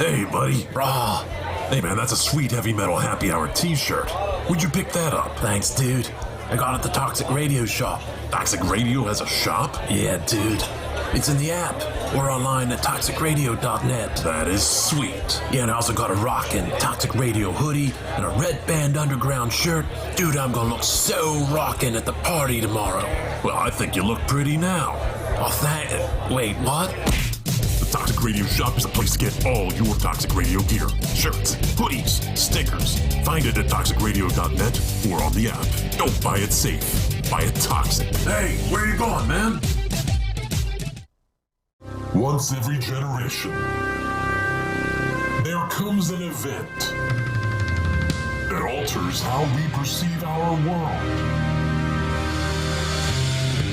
Hey, buddy. Rah. Hey, man, that's a sweet heavy metal happy hour t-shirt. Where'd you pick that up? Thanks, dude. I got it at the Toxic Radio shop. Toxic Radio has a shop? Yeah, dude. It's in the app or online at toxicradio.net. That is sweet. Yeah, and I also got a rockin' Toxic Radio hoodie and a Red Band Underground shirt. Dude, I'm gonna look so rockin' at the party tomorrow. Well, I think you look pretty now. Oh, wait, what? The Toxic Radio shop is a place to get all your Toxic Radio gear. Shirts, hoodies, stickers. Find it at toxicradio.net or on the app. Don't buy it safe. Buy it toxic. Hey, where you going, man? Once every generation, there comes an event that alters how we perceive our world.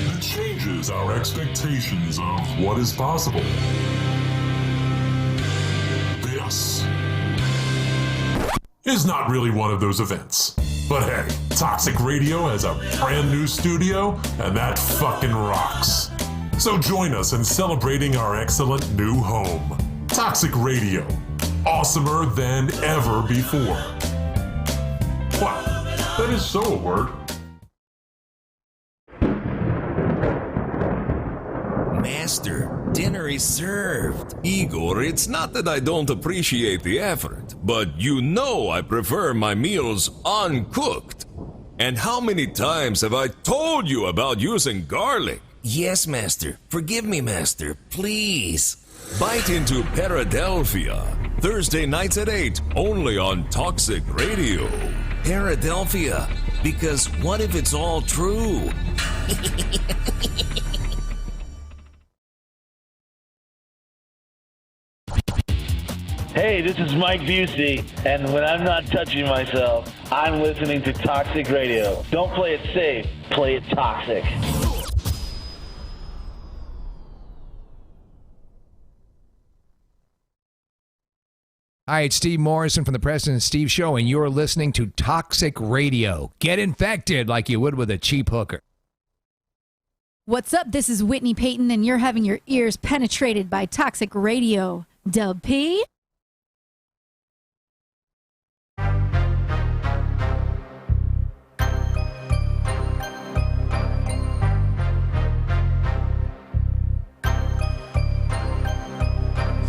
That changes our expectations of what is possible. This is not really one of those events. But hey, Toxic Radio has a brand new studio, and that fucking rocks. So join us in celebrating our excellent new home. Toxic Radio. Awesomer than ever before. Wow, that is so a word. Master, dinner is served. Igor, it's not that I don't appreciate the effort, but you know I prefer my meals uncooked. And how many times have I told you about using garlic? Yes, Master. Forgive me, Master. Please. Bite into Paradelphia. Thursday nights at 8, only on Toxic Radio. Paradelphia. Because what if it's all true? Hey, this is Mike Busey, and when I'm not touching myself, I'm listening to Toxic Radio. Don't play it safe, play it toxic. Hi, it's Steve Morrison from the President Steve Show, and you're listening to Toxic Radio. Get infected like you would with a cheap hooker. What's up? This is Whitney Payton, and you're having your ears penetrated by Toxic Radio. Dub P.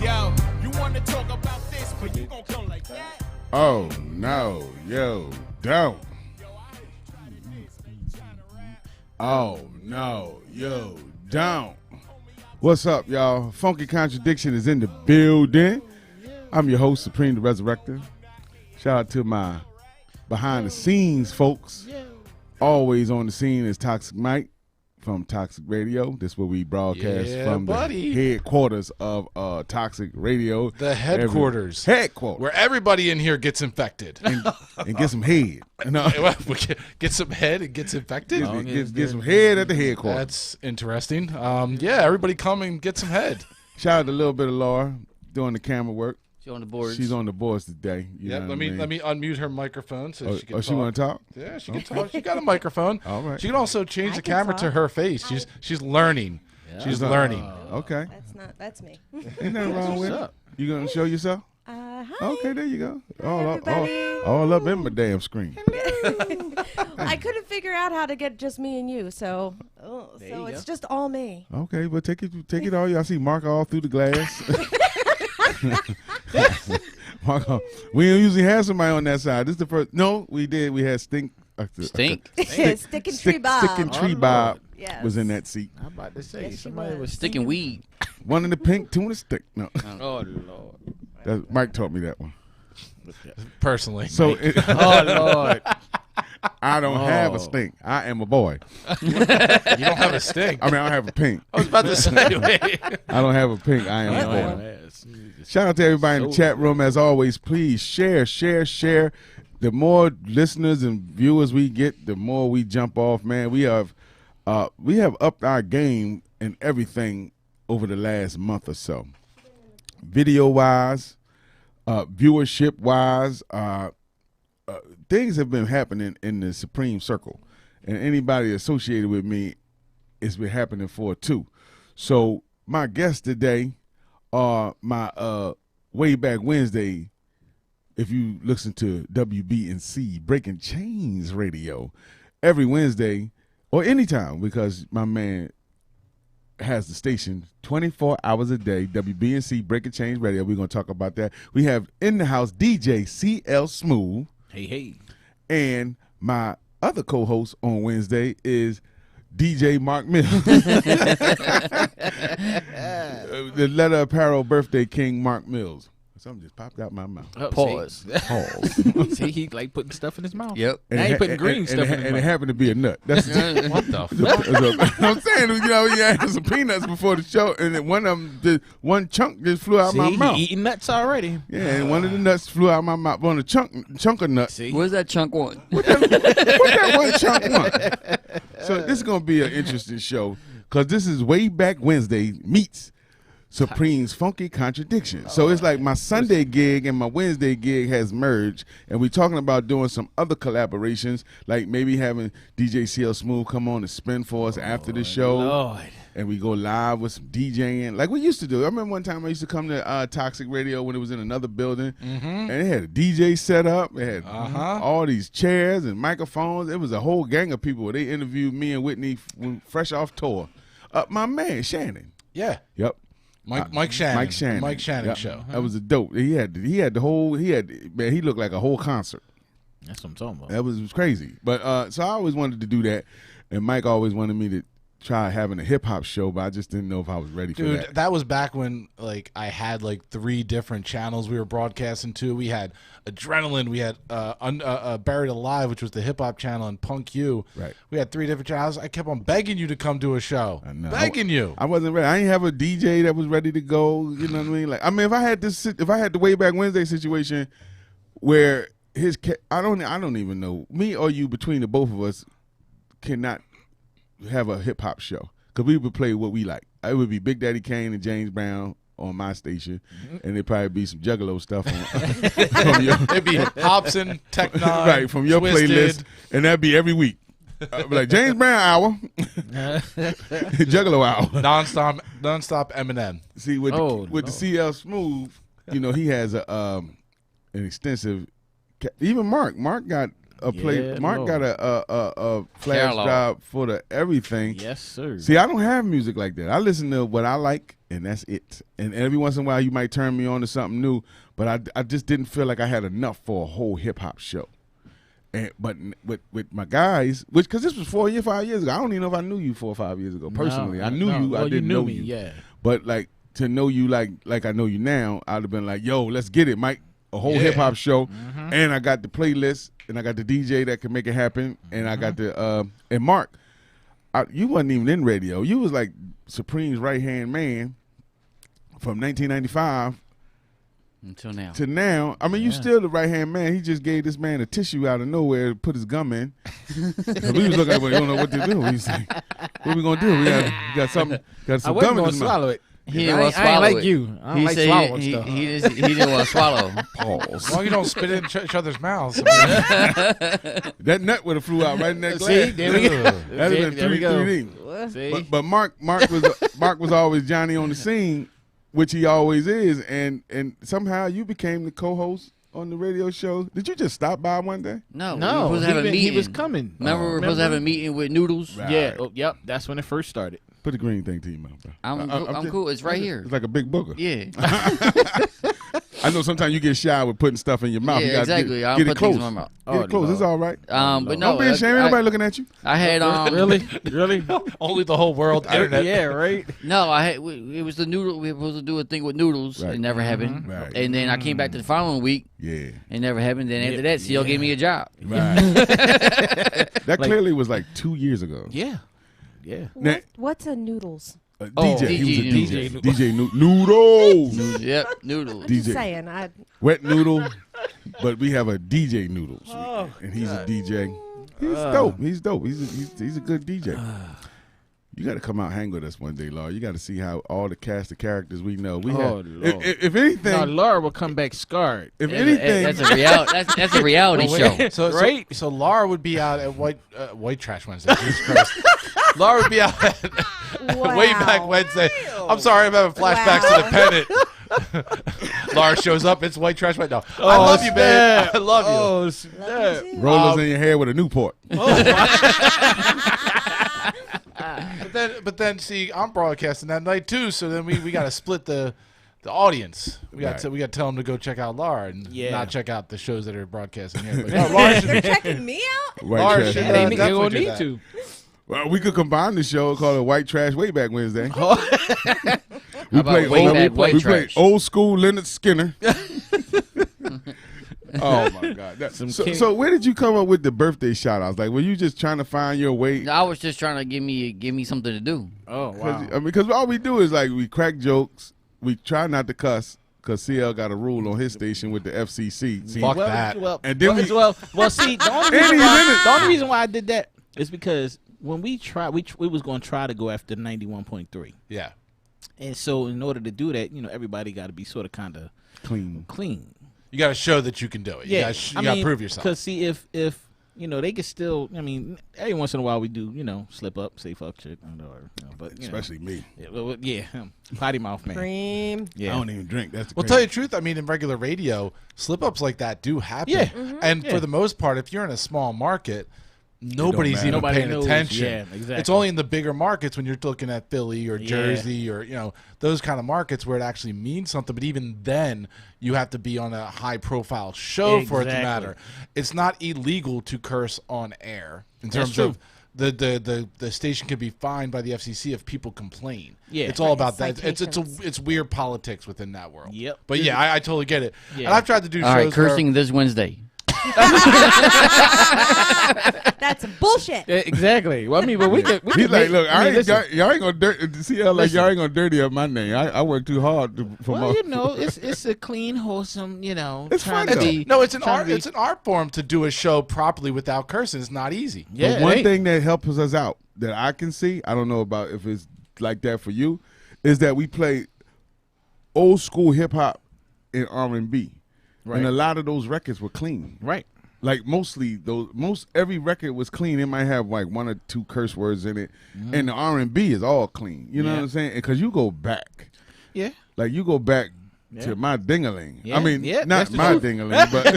Yo, you want to talk about this, but you gon' come like that? Oh, no, yo, don't. Oh, no, yo, don't. What's up, y'all? Funky Contradiction is in the building. I'm your host, Supreem the Resurrector. Shout out to my behind-the-scenes folks. Always on the scene is Toxic Mike from Toxic Radio. This is where we broadcast from the headquarters of Toxic Radio. The headquarters. Headquarters. Where everybody in here gets infected. And get some head. No. Get some head and gets infected? Get some head at the headquarters. That's interesting. Yeah, everybody come and get some head. Shout out to a little bit of Laura doing the camera work. She's on the boards. She's on the boards today. Yeah, let me unmute her microphone so she can talk. She want to talk? Yeah, she can talk. She got a microphone. All right. She can also change the camera to her face. She's learning. Yeah. She's learning. Okay. That's me. Ain't nothing wrong with it. You gonna show yourself? Hi. Okay, there you go. All up in my damn screen. I couldn't figure out how to get just me and you, so it's just all me. Okay, but take it all. I see Mark all through the glass. Marco, we don't usually have somebody on that side. This is the first. No, we did. We had Stick and Tree Bob was in that seat. I'm about to say somebody was sticking weed. One in the pink, two in the stick. No. Oh Lord. Mike taught me that one. Personally. So oh Lord. I don't have a stink. I am a boy. You don't have a stink. I mean, I don't have a pink. I was about to say. I don't have a pink. I am a boy. Shout out to everybody in the chat room. As always, please share. The more listeners and viewers we get, the more we jump off. Man, we have upped our game and everything over the last month or so. Video-wise, viewership-wise, things have been happening in the Supreme Circle, and anybody associated with me, it's been happening for too. So my guests today are my Wayback Wednesday, if you listen to WBNC Breaking Chains Radio every Wednesday or anytime, because my man has the station 24 hours a day, WBNC Breaking Chains Radio. We're going to talk about that. We have in the house DJ CL Smooth. Hey. And my other co-host on Wednesday is DJ Mark Mills. The leather apparel birthday king Mark Mills. Something just popped out my mouth. Pause. Pause. See, he like putting stuff in his mouth. Yep. And Now he it- putting and- green and- stuff and, in his and mouth. it happened to be a nut. That's What the fuck? I'm saying, he had some peanuts before the show, and then one of them, one chunk just flew out my See, mouth. he eating nuts already. Yeah, and one of the nuts flew out my mouth. On a chunk of nuts. See? Where's that chunk one? What that one chunk one? So this is gonna be an interesting show because this is Wayback Wednesday meets Supreme's Funky Contradiction. So it's like my Sunday gig and my Wednesday gig has merged, and we're talking about doing some other collaborations, like maybe having DJ CL Smooth come on and spin for us after the show. Lord. And we go live with some DJing like we used to do. I remember one time I used to come to Toxic Radio when it was in another building, and they had a DJ set up. They had all these chairs and microphones. It was a whole gang of people. They interviewed me and Whitney fresh off tour. My man, Shannon. Yeah. Yep. Mike Shannon. Mike Shannon Yep. Show. That was a dope. He had the whole. Man, he looked like a whole concert. That's what I'm talking about. That was crazy. But so I always wanted to do that, and Mike always wanted me to try having a hip hop show, but I just didn't know if I was ready for Dude, that. that was back when like I had like 3 different channels we were broadcasting to. We had Adrenaline, we had Buried Alive, which was the hip hop channel, and Punk U. Right. We had 3 different channels. I kept on begging you to come do a show. I know. Begging you. I wasn't ready. I didn't have a DJ that was ready to go. You know what I mean? Like, I mean, if I had the Wayback Wednesday situation where I don't even know, me or you, between the both of us cannot have a hip hop show because we would play what we like. It would be Big Daddy Kane and James Brown on my station, and it'd probably be some Juggalo stuff from your, It'd be Hobson, Tech Nine, right, from your Twisted. playlist, and that'd be every week. I'd be like James Brown hour, Juggalo hour, nonstop Eminem. See, with the CL Smooth, you know, he has an extensive. Even Mark got a play. Yeah, Mark Lord. got a flash Catalog. job for the everything. Yes, sir. See, I don't have music like that. I listen to what I like, and that's it. And every once in a while, you might turn me on to something new, but I just didn't feel like I had enough for a whole hip hop show. But with my guys, because this was 5 years ago. I don't even know if I knew you 4 or 5 years ago personally. I knew you. Well, I didn't you knew know me, you. yeah. But like to know you like I know you now, I'd have been like, yo, let's get it, Mike. A whole hip hop show, and I got the playlist, and I got the DJ that can make it happen, and I got the and Mark, you wasn't even in radio. You was like Supreme's right hand man from 1995 until now. to now. I mean, you still the right hand man. He just gave this man a tissue out of nowhere to put his gum in. So we was looking at, we don't know what to do. He's like, what we gonna do? We got some I gum wasn't in gonna his mouth. swallow it. He didn't want to I ain't swallow like it. you. I don't He like said swallowing he, stuff. he didn't want to swallow. Pause. As long as you don't spit in each other's mouths. That nut would have flew out right in that glass. See, there we go. That'd have been There we go. 3D. See? But Mark was always Johnny on the scene, which he always is, and somehow you became the co-host on the radio show. Did you just stop by one day? No, we No, were supposed to have a meeting. he was coming. Remember, we were supposed to have a meeting with Noodles. Right. Yeah, yep. That's when it first started. Put the green thing to you, man. Bro. I'm cool. It's right here. It's like a big booger. Yeah. I know sometimes you get shy with putting stuff in your mouth. Yeah, you gotta exactly. I Get don't it put close. things in my mouth. Get it close. It's all right. But no, Don't be ashamed. Ain't nobody looking at you. I had Really? Only the whole world internet. Yeah, right. No, it was the noodle. We were supposed to do a thing with Noodles. Right. It never happened. Right. And then I came back to the following week. Yeah. It never happened. Then after that, CL gave me a job. Right. That clearly was like 2 years ago. Yeah. Yeah. Now, What's a noodles? DJ. He was a DJ. DJ Noodles. Yep, Noodles. I'm just DJ. saying. Wet Noodle, but we have a DJ Noodles, and he's a DJ. He's dope. He's dope. He's a good DJ. You got to come out and hang with us one day, Laura. You got to see how all the cast of characters we know. We have, Lord. if anything, No, Laura will come back scarred. if anything, That's a reality. That's a reality show. So So Laura would be out at White Trash Wednesday. Jesus Christ. Laura would be out at Wayback Wednesday. I'm sorry, I'm having flashbacks to the pennant. Laura shows up. It's white trash. White. No, I love you, man. I love you. Oh, snap. Rollers in your hair with a Newport. But then, see, I'm broadcasting that night too. So then we got to split the audience. We got to tell them to go check out Laura and not check out the shows that are broadcasting here. But, They're checking me out. White trash. They're Wednesday. going to need to. Well, we could combine the show and call it White Trash Wayback Wednesday. We about play Trash? old school Leonard Skinner. Oh my God! So where did you come up with the birthday shout outs? Like, were you just trying to find your way? I was just trying to give me something to do. Oh, wow. I mean, because all we do is like we crack jokes. We try not to cuss because CL got a rule on his station with the FCC. See, Fuck that. Well, And then see, the only reason why I did that is because when we tried, we was going to try to go after 91.3. Yeah. And so in order to do that, everybody got to be sort of kind of clean. You got to show that you can do it. You got to prove yourself. Because see, if they could still, every once in a while we do, slip up, say fuck shit, but especially me. Potty mouth man. Cream. Yeah. I don't even drink. That's the Well, tell you the truth. I mean, in regular radio, slip ups like that do happen. Yeah. And for the most part, if you're in a small market, nobody's matter. even Nobody paying knows. attention. Yeah, exactly. It's only in the bigger markets when you're looking at Philly or Jersey or those kind of markets where it actually means something. But even then, you have to be on a high profile show for it to matter. It's not illegal to curse on air in terms of the station can be fined by the FCC if people complain. Yeah, it's all about that. It's weird politics within that world. Yep. But yeah, I totally get it. Yeah. And I've tried to do All shows. right, cursing this Wednesday. That's bullshit. Exactly. Well, I mean, but we could. He's like, look, listen. y'all ain't gonna CL like y'all ain't gonna dirty up my name. I work too hard for Well, my. it's a clean, wholesome, It's trying fun, to be. No, it's an art. It's an art form to do a show properly without cursing. It's not easy. Yeah, But one thing that helps us out that I can see, I don't know about if it's like that for you, is that we play old school hip hop and R&B, and a lot of those records were clean. Right. Like every record was clean. It might have like one or two curse words in it, and the R&B is all clean. You know what I'm saying? Because you go back. Yeah. Like you go back to my ding-a-ling. Yeah. I mean, Yeah, not that's the my truth. ding-a-ling, but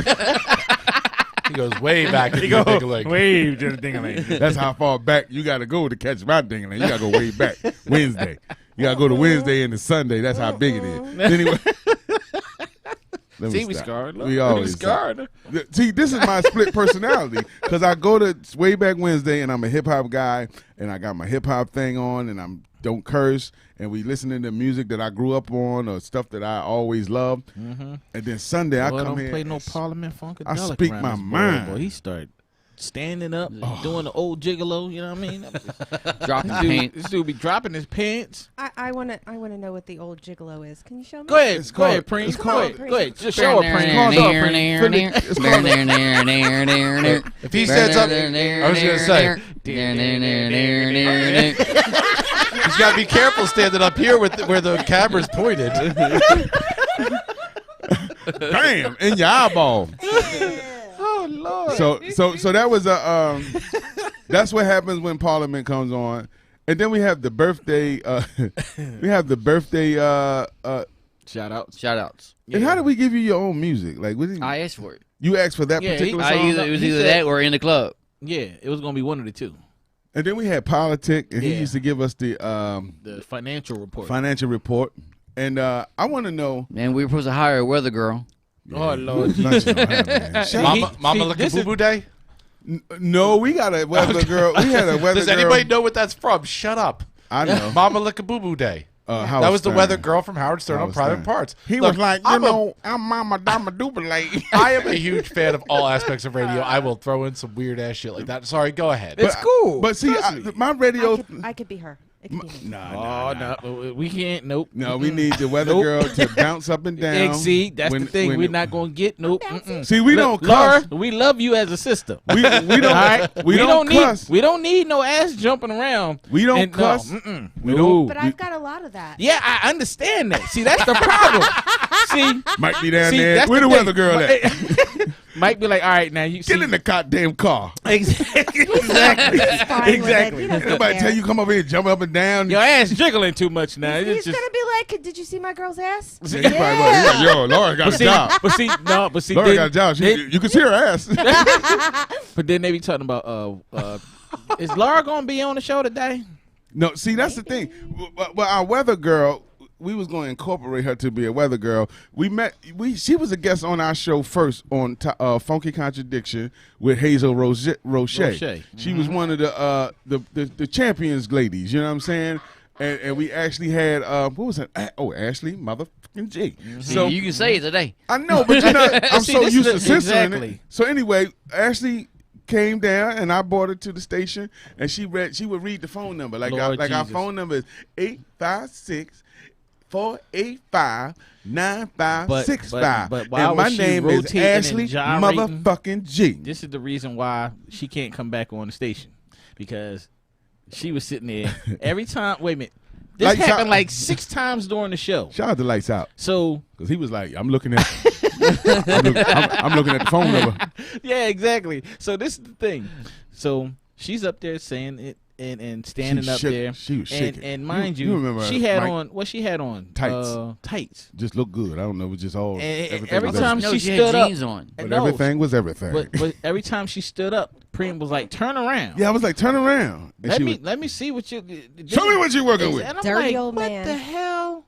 He goes way back. He goes Way to the ding-a-ling. that's how far back you got to go to catch my ding-a-ling. You got to go way back. Wednesday. You got to go to Wednesday and the Sunday. That's how big it is. Anyway. See, we scarred. We always scarred. See, this is my split personality because I go to Wayback Wednesday and I'm a hip hop guy and I got my hip hop thing on and don't curse and we listening to music that I grew up on or stuff that I always loved. And then Sunday I come don't here. play no Parliament Funkadelic. I speak around my this boy, mind. Boy, he started standing up, doing the old gigolo. You know what I mean? Dropping pants. This dude be dropping his pants. I wanna know what the old gigolo is. Can you show me? Go ahead, Prince. Go ahead. Just show her, Prince. If he stands up, I was gonna say he's got to be careful standing up here with where the camera's pointed. Bam! In your eyeball. Oh Lord. So that was that's what happens when Parliament comes on. And then we have the birthday Shout outs. Shout outs. And how did we give you your own music? Like I asked for it. You asked for that particular song? It was either that or In the Club. Yeah, it was gonna be one of the two. And then we had Politic, and he used to give us the financial report. And I want to know. And we were supposed to hire a weather girl. Oh Lord, Mama looking boo boo day. No, we got a weather girl. We had a weather Does girl. anybody know what that's from? Shut up. I know. Mama looking boo boo day. That was the weather girl from Howard Stern on Private Parts. He was like, I'm Mama Dama Duplicate. I am a huge fan of all aspects of radio. I will throw in some weird ass shit like that. Sorry, go ahead. It's cool. But see, my radio. I could be her. It could be me. No, we can't. Nope. No, we need the weather girl to bounce up and down. See, that's the thing. We're not gonna get nope. See, we don't Laura, cuss. we love you as a sister. We don't. We don't cuss. We don't need no ass jumping around. We don't cuss. We don't. But I've got a lot of that. Yeah, I understand that. See, that's the problem. See, might be down see, there. that's Where the thing. weather girl at? Might be like, all right, now you Get in the goddamn car. Exactly. Exactly. Nobody tell you come over here, jump up and down. Your ass jiggling too much now. He's It's just gonna be Did you see my girl's ass? Yeah, you probably was. He's like, yo, Laura got a job. But see, Laura got a job. You can see her ass. But then they be talking about, is Laura gonna be on the show today? No, see, that's the thing. But our weather girl, we was going to incorporate her to be a weather girl. She was a guest on our show first on Funky Contradiction with Hazel Roche. She was one of the champions ladies. You know what I'm saying? And we actually had what was it? Oh, Ashley motherfucking G. So you can say it today. I know, but you know, I'm so used to censoring it. So anyway, Ashley came down and I brought her to the station and she would read the phone number like our phone number is 856-485-9565. But and my name is Ashley motherfucking G. This is the reason why she can't come back on the station, because she was sitting there every time. Wait a minute. This Lights happened Out. like 6 times during the show. Shout out to Lights Out. So, because he was like, I'm looking at I'm looking at the phone number. Yeah, exactly. So this is the thing. So she's up there saying it and standing up there. She was shaking. And mind you remember she had Mike? on what she had on? Tights. Just looked good. I don't know. It was just all. And every time No, she she stood had up, jeans on. But everything was everything. But every time she stood up, Preem was like, "Turn around." Yeah, I was like, "Turn around." And Let me see what you. Show me what you're working with. And I'm Dirty like, old what man. the hell?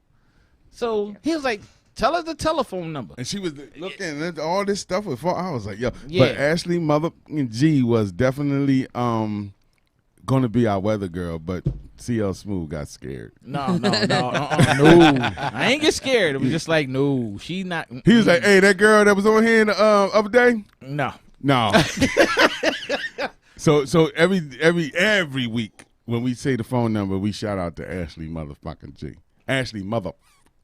So he was like, "Tell her the telephone number." And she was looking at all this stuff before. I was like, "Yo," Yeah. But Ashley motherfucking G was definitely gonna be our weather girl, but CL Smooth got scared. No. No. I ain't get scared. It was just like, no, she not. He was like, "Hey, that girl that was on here the other day." No. So every week when we say the phone number, we shout out to Ashley motherfucking G. Ashley mother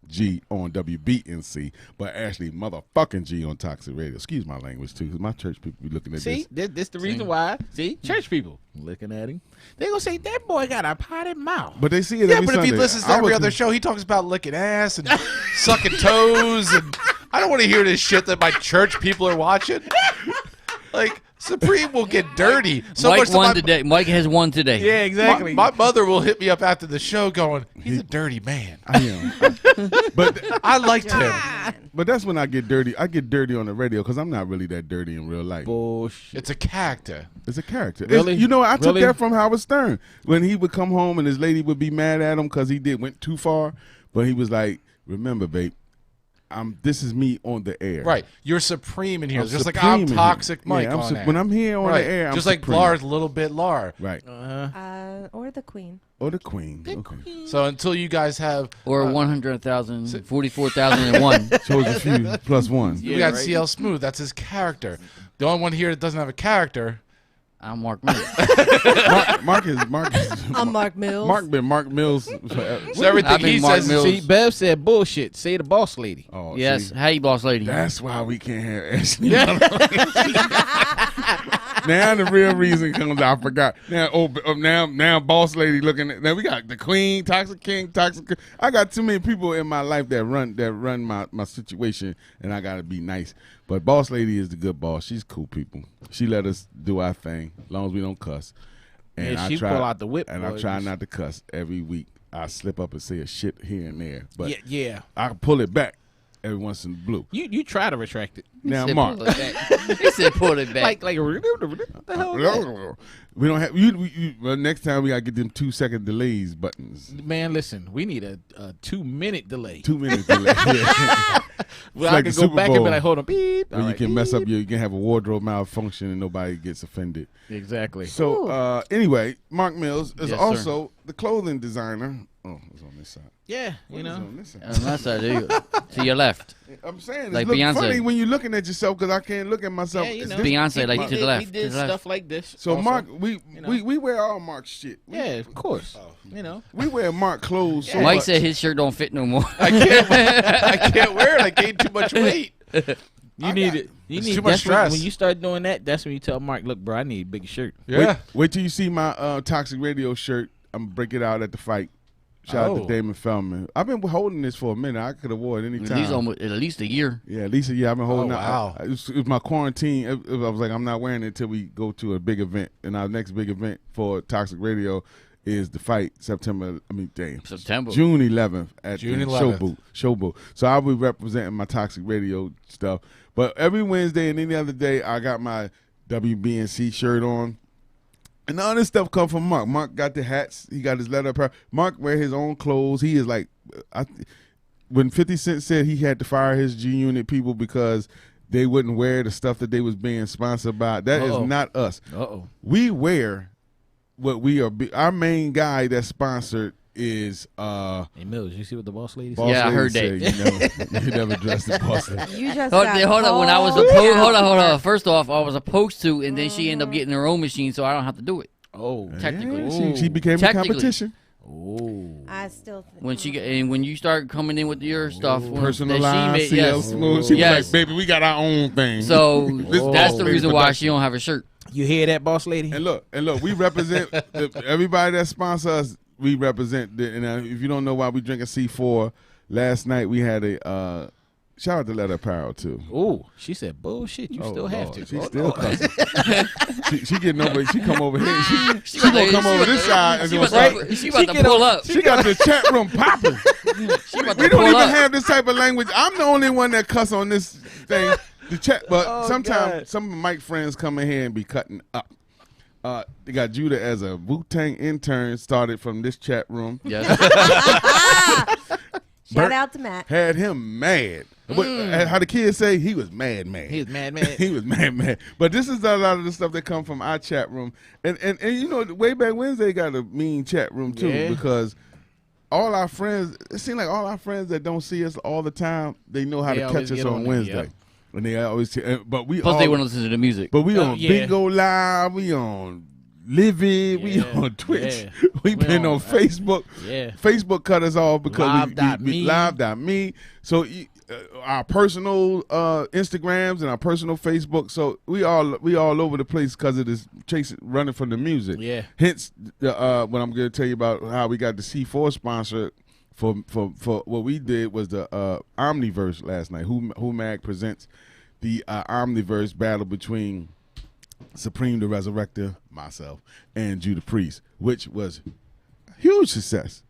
G on WBNC, but Ashley motherfucking G on Toxic Radio. Excuse my language too, because my church people be looking at See, this. this the reason why. See, church people looking at him. They gonna say that boy got a potted mouth. But they see it Yeah, every but Sunday. if he listens to every other show, he talks about licking ass and sucking toes, and I don't want to hear this shit that my church people are watching. Like, Supreme will get dirty. So Mike much that won today. Mike has won today. Yeah, exactly. My mother will hit me up after the show going, he's a dirty man. I am. But I liked him. But that's when I get dirty. I get dirty on the radio because I'm not really that dirty in real life. Bullshit. It's a character. It's a character. Really? You know, I took Really? that from Howard Stern when he would come home and his lady would be mad at him because he went too far. But he was like, "Remember, babe, this is me on the air." Right. You're Supreme in here. I'm Just like Supreme I'm in here. Toxic Mike Yeah, on there. when I'm here on Right. the air, I'm just like Supreme. Laura's a little bit Laura. Right. Or the queen. Or the queen. Okay. So until you guys have Or 100,000, 44,001. Chose a few plus one. we got CL Smooth, that's his character. The only one here that doesn't have a character. I'm Mark Miller. Mark is I'm Mark Mills. Mark Mills. Forever. So everything I've been he Mark says Mills. See, Bev said bullshit. Say the boss lady. Oh, Yes. see, Hey, boss lady. that's why we can't have Ashley. Now the real reason comes out. I forgot. Now boss lady looking at. Now we got the queen, toxic king, toxic. I got too many people in my life that run my situation, and I gotta be nice. But boss lady is the good boss. She's cool people. She let us do our thing as long as we don't cuss. And Yeah, I she try, pull out the whip, and boy. I try not to cuss every week. I slip up and say a shit here and there, but Yeah. I pull it back every once in blue. You try to retract it. Now, He said Mark. pull it back. He said pull it back. Like what the hell is that? We don't have you. Well, next time we gotta get them 2-second delays buttons. Man, listen, we need a 2-minute delay. 2 minutes delay. Yeah. Well, like I the can go Super back and Bowl, be like, hold on, beep. Where you can mess up you can have a wardrobe malfunction and nobody gets offended. Exactly. So anyway, Mark Mills is Yes, sir. also the clothing designer. Oh, it's on this side. Yeah, What you is know. on this side? On that side, there you go. To your left. I'm saying Like it looks Beyonce. funny when you're looking at yourself because I can't look at myself. Yeah, you It's know. different. Beyonce, like He to the did- left. He to did the left. stuff like this. So also. Mark, you know. we wear all Mark shit. Yeah, of course. You know. We wear Mark clothes. So Mike much. said his shirt don't fit no more. I can't wear it. I gained too much weight. You need it. You it's need too much that's when- stress. When you start doing that, that's when you tell Mark, look, bro, I need a big shirt. Yeah. Wait till you see my Toxic Radio shirt. I'm gonna break it out at the fight. Shout out to Damon Feldman. I've been holding this for a minute. I could have wore it any time. At least a year. Yeah, at least a year. I've been holding Oh, it. wow. It was my quarantine. I was like, I'm not wearing it until we go to a big event. And our next big event for Toxic Radio is the fight September. June 11th at June the 11th. Showboat. So I'll be representing my Toxic Radio stuff. But every Wednesday and any other day, I got my WBNC shirt on. And all this stuff come from Mark. Mark got the hats. He got his leather apparel. Mark wear his own clothes. He is like, when 50 Cent said he had to fire his G-Unit people because they wouldn't wear the stuff that they was being sponsored by, that is not us. We wear what we are. Our main guy that's sponsored is Hey Mills, you see what the boss lady said? I heard that. You never dressed the boss lady. You just Hold got on. When I was called hold out. on. First off, I was supposed to, and then she ended up getting her own machine, so I don't have to do it. Technically, She became a competition. I still think. When you start coming in with your stuff, Personalized, yes, smooth. She was like, baby, we got our own thing. So that's the reason why she don't have a shirt. You hear that, boss lady? And look, we represent everybody that sponsors us. We represent. And if you don't know why we drinking C4, last night we had a shout out to Leather Apparel too. Oh, she said bullshit. You still have to. She still cussing. she getting over. She come over here. She gonna come over this side and she gonna about say, to pull up. She got the chat room popping. We don't even have this type of language. I'm the only one that cuss on this thing. The chat, but sometimes some of Mike friends come in here and be cutting up. They got Judah as a Wu-Tang intern, started from this chat room. Yes. Shout out to Matt. Had him mad. How the kids say, he was mad. He was mad. He was mad. But this is a lot of the stuff that come from our chat room. And you know, Wayback Wednesday got a mean chat room too, because all our friends, it seems like all our friends that don't see us all the time, they know how to catch us on Wednesday. Yep. And they always, but we Plus, they want to listen to the music. But we on Bingo Live, we on Livid, we on Twitch, we been on Facebook. Yeah. Facebook cut us off because Live.me. Live.me. So our personal Instagrams and our personal Facebook. So we all over the place because of this running from the music. Yeah. Hence, what I'm going to tell you about how we got the C4 sponsor. For what we did was the Omniverse last night. Who Mag presents the Omniverse battle between Supreem the Resurrector, myself, and Judah Priest, which was huge success.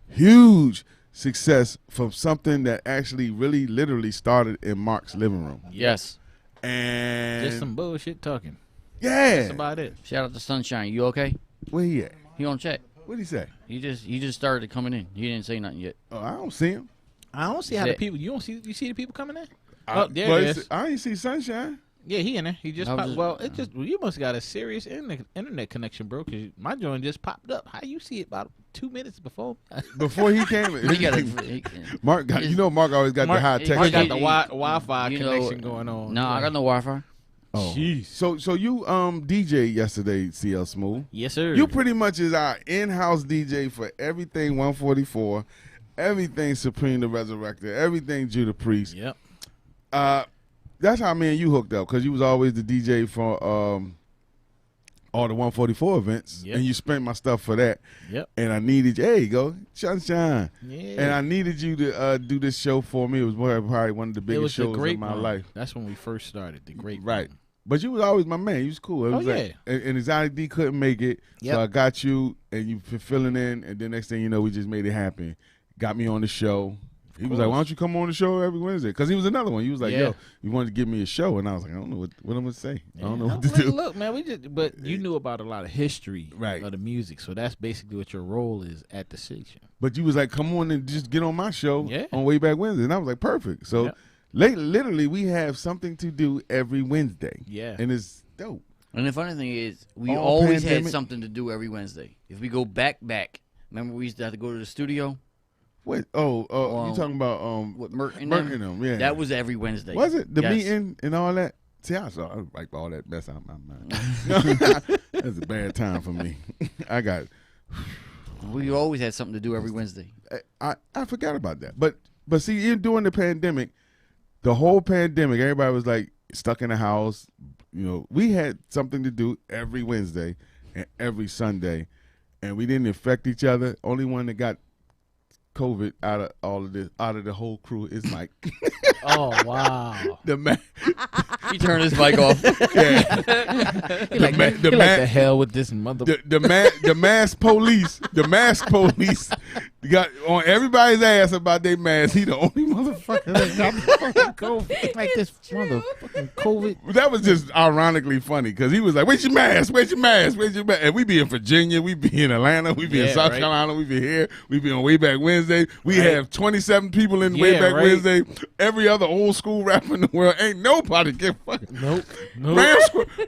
Huge success from something that actually really literally started in Mark's living room. Yes. And just some bullshit talking. Yeah. That's about it. Shout out to Sunshine. You okay? Where he at? He on chat. What'd he say? He just started coming in. He didn't say nothing yet. Oh, I don't see him. I don't see how the people. You see the people coming in? There it is. I ain't see Sunshine. Yeah, he in there. He just popped. You must got a serious internet connection, bro. Cause my joint just popped up. How you see it about 2 minutes before? Before he came, Mark got. You know, Mark always got the high tech. Mark got the Wi-Fi connection going on. No, I got no Wi-Fi. Oh, jeez. So you DJ yesterday, CL Smooth? Yes, sir. You pretty much is our in-house DJ for everything 144, everything Supreme the Resurrector, everything Judah Priest. Yep. That's how me and you hooked up, because you was always the DJ for all the 144 events, and you spent my stuff for that. Yep. And I needed you. There you go, Sunshine. Yeah. And I needed you to do this show for me. It was probably one of the biggest shows in my life. That's when we first started. The great right. But you was always my man. You was cool. It was like, and Exotic D couldn't make it, so I got you, and you filling in, and then next thing you know, we just made it happen. Got me on the show. He was like, why don't you come on the show every Wednesday? Because he was another one. He was like, yo, you wanted to give me a show. And I was like, I don't know what I'm going to say. I don't know what to do. Look, man, but you knew about a lot of history of the music. So that's basically what your role is at the station. But you was like, come on and just get on my show on Wayback Wednesday. And I was like, perfect. So literally, we have something to do every Wednesday. Yeah. And it's dope. And the funny thing is, we always had something to do every Wednesday. If we go back, remember we used to have to go to the studio? Wait, you talking about with Merck and them? Yeah, that was every Wednesday. Was it the meeting and all that? See, I wiped all that mess out of my mind. That's a bad time for me. We always had something to do every Wednesday. I forgot about that, but see, even during the pandemic, the whole pandemic, everybody was like stuck in the house. You know, we had something to do every Wednesday and every Sunday, and we didn't infect each other. Only one that got COVID out of the whole crew is Mike. Oh wow. He turned his mic off. Yeah. He like the hell with this mother. The mask police. The mask police got on everybody's ass about their mask. He the only motherfucker that got the fucking COVID. Like this motherfucking COVID. That was just ironically funny because he was like, "Where's your mask? Where's your mask? Where's your mask?" And we be in Virginia, we be in Atlanta, we be in South Carolina, we be here, we be on Wayback Wednesday. We have 27 people in Wayback Wednesday. Every other old school rapper in the world, ain't nobody get fucking. Nope.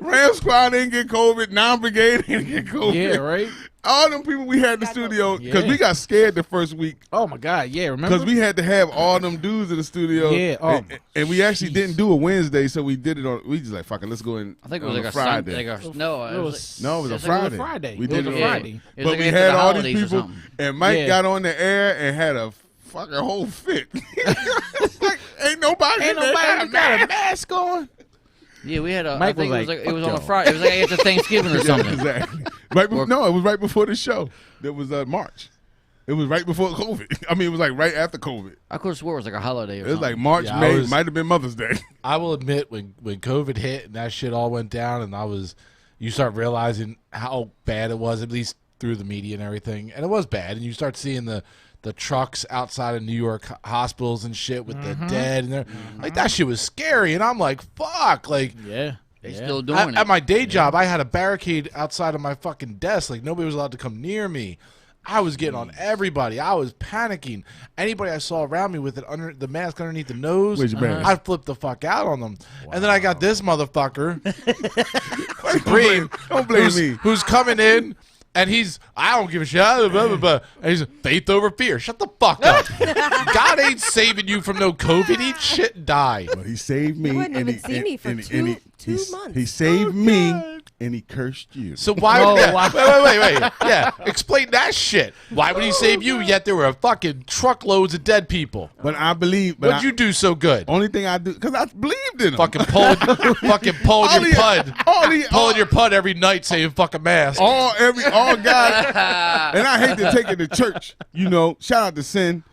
Ram Squad ain't get COVID. Non-Brigade ain't get COVID. Yeah, right. All them people we had in the studio because we got scared the first week. Oh my God, yeah, remember? Because we had to have all them dudes in the studio. Yeah, and we actually didn't do a Wednesday, so we did it on. We just like fuck it, let's go in. I think it was like a Friday. No, it was a Friday. We did it on Friday. But we had all these people, and Mike got on the air and had a fucking whole fit. Like, ain't nobody got a mask on. Yeah, we had a. Mike I think was it was on a Friday. It was like after Thanksgiving or something. Exactly. No, it was right before the show. It was March. It was right before COVID. I mean, it was like right after COVID. I could have swore it was like a holiday or something. It was like March, Yeah, May. Might have been Mother's Day. I will admit, when COVID hit and that shit all went down, and you start realizing how bad it was, at least through the media and everything, and it was bad. And you start seeing the trucks outside of New York hospitals and shit with the dead, and like that shit was scary. And I'm like, fuck, like They still doing it. At my day job, I had a barricade outside of my fucking desk. Like, nobody was allowed to come near me. I was getting on everybody. I was panicking. Anybody I saw around me with it under the mask underneath the nose, I'd flip the fuck out on them. Wow. And then I got this motherfucker, Supreem, don't blame me, who's coming in. And I don't give a shit, blah, blah, blah. And he's faith over fear. Shut the fuck up. God ain't saving you from no COVID. Eat shit and die. Well, he saved me. You wouldn't even see me for two months. He saved me. And he cursed you. So why would wait. Yeah, explain that shit. Why would he save you, yet there were fucking truckloads of dead people? But I believe. What'd you do so good? Only thing I do, because I believed in him. Fucking pulling your pud. Pulling your pud every night saying fucking mask. All guys. And I hate to take it to church. You know, shout out to Sin.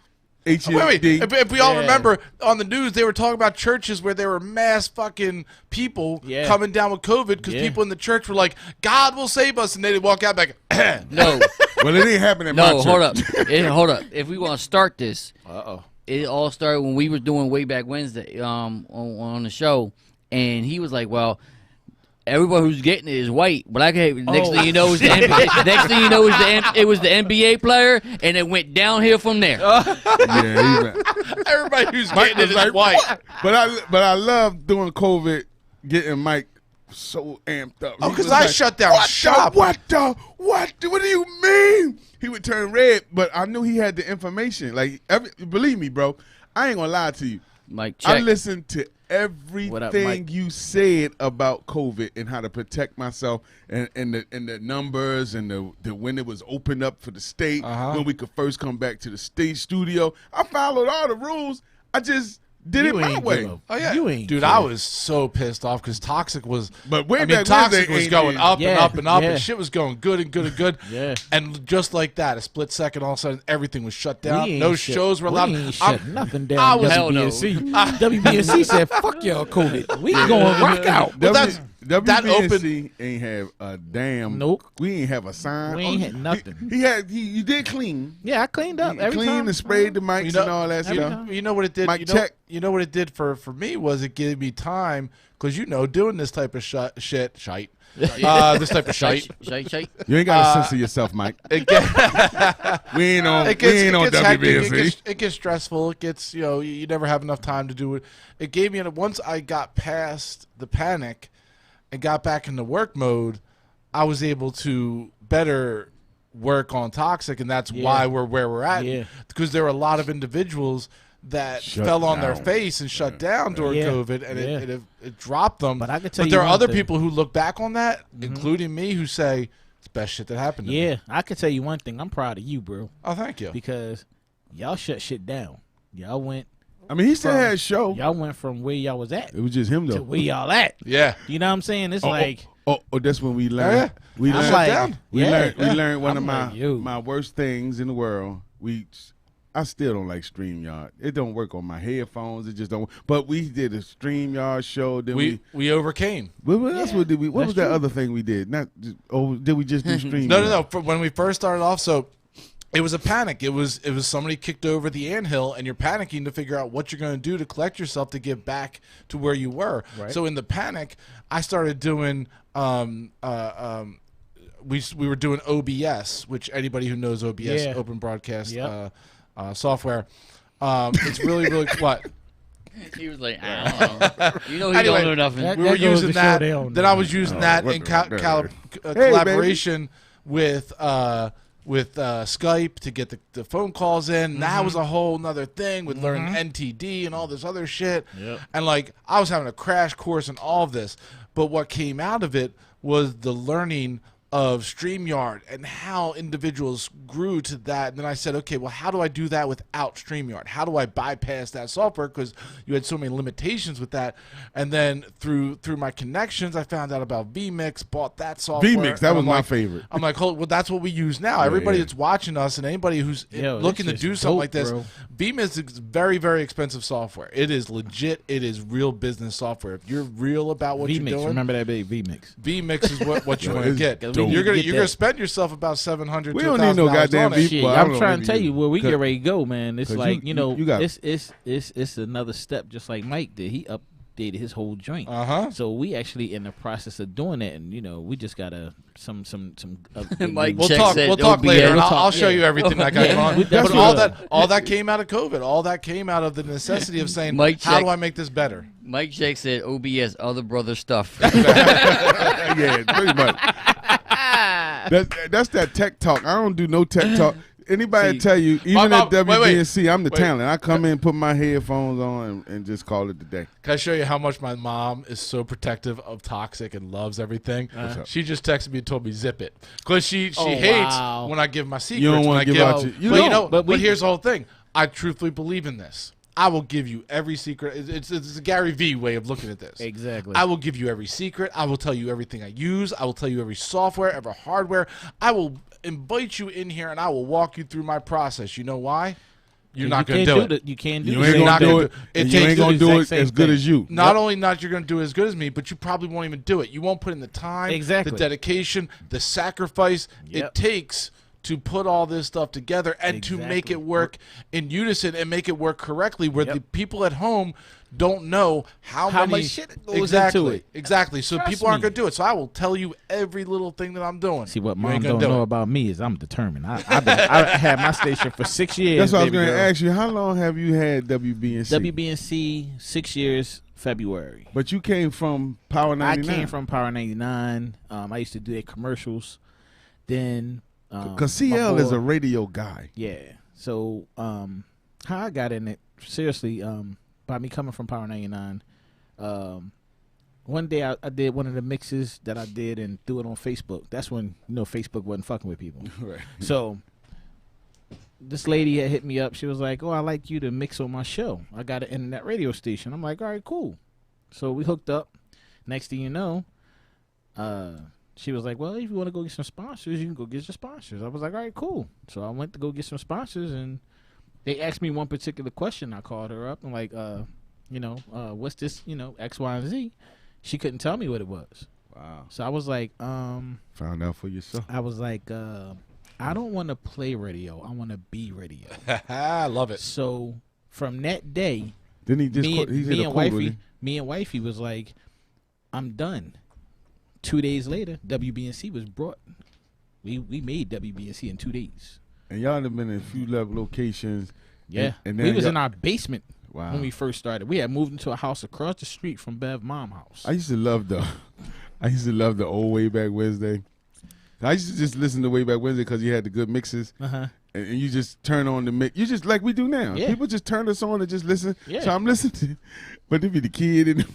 Wait. If we all remember on the news, they were talking about churches where there were mass fucking people coming down with COVID because people in the church were like, God will save us. And they'd walk out like, no. Well, it ain't happening in my church. Hold up. If we want to start this, it all started when we were doing Wayback Wednesday on the show. And he was like, well, everyone who's getting it is white, but next thing you know is the NBA, next thing you know is it was the NBA player, and it went downhill from there. Everybody who's getting it is white. But I love doing COVID, getting Mike so amped up. Oh, because I shut down shop. What do you mean? He would turn red, but I knew he had the information. Like, believe me, bro, I ain't gonna lie to you. Mike, check. I listened to everything you said about COVID and how to protect myself and the numbers and the when it was opened up for the state, when we could first come back to the state studio. I followed all the rules. I just did it my way. Oh yeah, dude, I was so pissed off because Toxic was. But Toxic was going up and up and up, and shit was going good and good and good. And just like that, a split second, all of a sudden, everything was shut down. No shows were allowed. We ain't shut nothing down. WBNC. WBNC said, "Fuck y'all, COVID. We going rock out." But WBNC ain't have a damn. Nope. We ain't have a sign. We ain't had nothing. You did clean. Yeah, I cleaned up. Every time. And sprayed the mics and all that stuff. You know what it did? You know what it did for me was it gave me time because doing this type of shite. This type of shite. You ain't got a sense of yourself, Mike. We ain't on WBNC. It gets stressful. It gets you never have enough time to do it. It gave me once I got past the panic and got back into work mode, I was able to better work on Toxic, and that's why we're where we're at. Because there were a lot of individuals that fell on their face and shut down during COVID, and it dropped them. But I can tell you there are other people who look back on that, including me, who say it's the best shit that happened to me. Yeah, I can tell you one thing. I'm proud of you, bro. Oh, thank you. Because y'all shut shit down. Y'all went. I mean, he still had a show. Y'all went from where y'all was at. It was just him, though. To where y'all at. Yeah. You know what I'm saying? It's that's when we learned. We learned one of my worst things in the world. I still don't like StreamYard. It don't work on my headphones. It just don't. But we did a StreamYard show. Then we overcame. What else did we? What was that other thing we did? Not. Did we just do StreamYard? No. When we first started off, so it was a panic. It was somebody kicked over the anthill, and you're panicking to figure out what you're going to do to collect yourself to get back to where you were. Right. So in the panic, I started doing. We were doing OBS, which anybody who knows OBS, Open Broadcast software, it's really what. He was like, I don't know. You know, he anyway, don't know nothing. We were using that. Then I was using that in collaboration with Skype to get the phone calls in. Mm-hmm. That was a whole nother thing with learning NTD and all this other shit. Yep. And like I was having a crash course in all of this. But what came out of it was the learning of StreamYard and how individuals grew to that. And then I said, okay, well, how do I do that without StreamYard? How do I bypass that software? Because you had so many limitations with that. And then through my connections, I found out about vMix, bought that software. vMix, that was my favorite. I'm like, well, that's what we use now. Everybody that's watching us and anybody who's looking to do something like this, vMix is very, very expensive software. It is legit. It is real business software. If you're real about what you're doing. Remember that big vMix. vMix is what you're going to get. You're gonna spend yourself about $700. We don't need no goddamn people. I'm trying to tell you where we get ready to go, man. It's like it's another step, just like Mike did. He updated his whole joint. So we actually in the process of doing that, and we just gotta some. Mike, we'll talk later, and I'll show you everything that got going on. But all that came out of COVID. All that came out of the necessity of saying, how do I make this better? Mike Check said OBS, other brother stuff. Yeah, pretty much. That's that tech talk. I don't do no tech talk. Anybody tell you, even at WBNC, I'm the talent. I come in, put my headphones on, and just call it the day. Can I show you how much my mom is so protective of Toxic and loves everything? She just texted me and told me zip it because she hates when I give my secrets. You don't want to give out but here's the whole thing. I truthfully believe in this. I will give you every secret. It's a Gary V way of looking at this. Exactly. I will give you every secret. I will tell you everything I use. I will tell you every software, every hardware. I will invite you in here and I will walk you through my process. You know why? You're not going to do it. You can't do it. You ain't going to do it. You ain't going to do it as good as you. Not only not you're going to do it as good as me, but you probably won't even do it. You won't put in the time, the dedication, the sacrifice it takes to put all this stuff together and to make it work in unison and make it work correctly where the people at home don't know how many much shit goes into it. Exactly. So people aren't going to do it. So I will tell you every little thing that I'm doing. See, what mom don't know about me is I'm determined. I had my station for 6 years. That's what I was going to ask you. How long have you had WBNC? WBNC, 6 years, February. But you came from Power 99. I came from Power 99. I used to do their commercials. Then... Because CL is a radio guy. Yeah. So how I got in it, seriously, by me coming from Power 99, one day I did one of the mixes that I did and threw it on Facebook. That's when, Facebook wasn't fucking with people. Right. So this lady had hit me up. She was like, oh, I like you to mix on my show. I got an internet radio station. I'm like, all right, cool. So we hooked up. Next thing you know, she was like, well, if you want to go get some sponsors, you can go get your sponsors. I was like, all right, cool. So I went to go get some sponsors, and they asked me one particular question. I called her up and like, what's this, X, Y, and Z. She couldn't tell me what it was. Wow. So I was like, found out for yourself. I was like, I don't want to play radio. I want to be radio. I love it. So from that day, then he just me and wifey was like, I'm done. 2 days later, WBNC was brought. We made WBNC in 2 days. And y'all have been in a few locations. Yeah. And we was in our basement when we first started. We had moved into a house across the street from Bev Mom house. I used to love the old Wayback Wednesday. I used to just listen to Wayback Wednesday because you had the good mixes. And you just turn on the mix. You just like we do now. Yeah. People just turn us on and just listen. Yeah. So I'm listening. But it be the kid and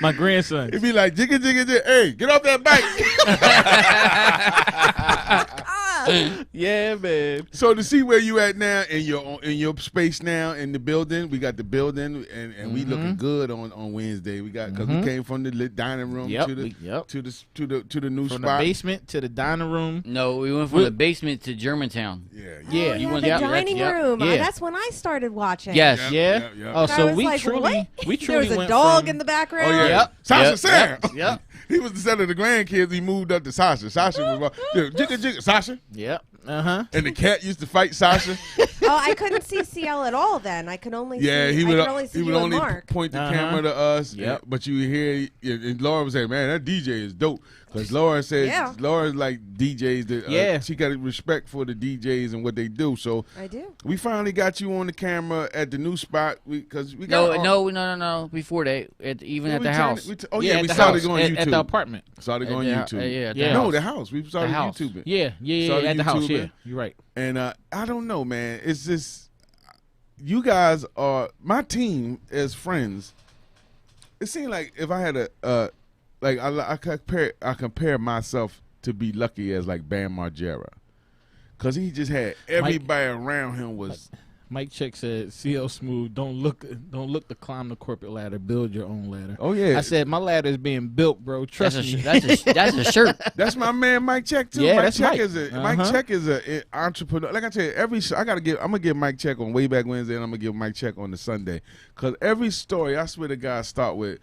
my grandson. It'd be like, jigga, jigga, jigga. Hey, get off that bike. Yeah, man. So to see where you at now in your space now in the building, we got the building and we looking good on Wednesday. We got because we came from the dining room to the new from spot. the basement to the dining room. No, we went from the basement to Germantown. Yeah, you went the yep, dining yep, room. Yeah. That's when I started watching. Yes. Oh, so I was we like, truly, what? we There truly was a went dog from, in the background. Oh yeah, Yep. Sasha Yep. Sam. Yep. He was instead of the grandkids, he moved up to Sasha. Sasha was jigga jigga Sasha. Yep. And the cat used to fight Sasha. Oh, I couldn't see CL at all then. I could only see, he would I could only see he would you and only Mark. point the camera to us. Yep. But you hear and Laura would say, "Man, that DJ is dope." Because Laura says Laura's like DJs that she got respect for the DJs and what they do. So I do. We finally got you on the camera at the new spot because we got No. Before that, at the house. we at the started house, going YouTube at the apartment. Started going YouTube. Yeah. No, the house. We started YouTubing. Yeah, at the house. Yeah, you're right. And I don't know, man. It's just you guys are my team as friends. It seemed like if I had I compare myself to be lucky as like Bam Margera, because he just had everybody around him was. Mike Check said, "CL Smooth, don't look to climb the corporate ladder. Build your own ladder." Oh yeah, I said my ladder is being built, bro. Trust me. That's a shirt. That's my man Mike Check too. Yeah, Mike that's Check Mike. Mike Check is an entrepreneur. Like I tell you, I'm gonna give Mike Check on Wayback Wednesday, and I'm gonna give Mike Check on the Sunday, because every story I swear to God start with.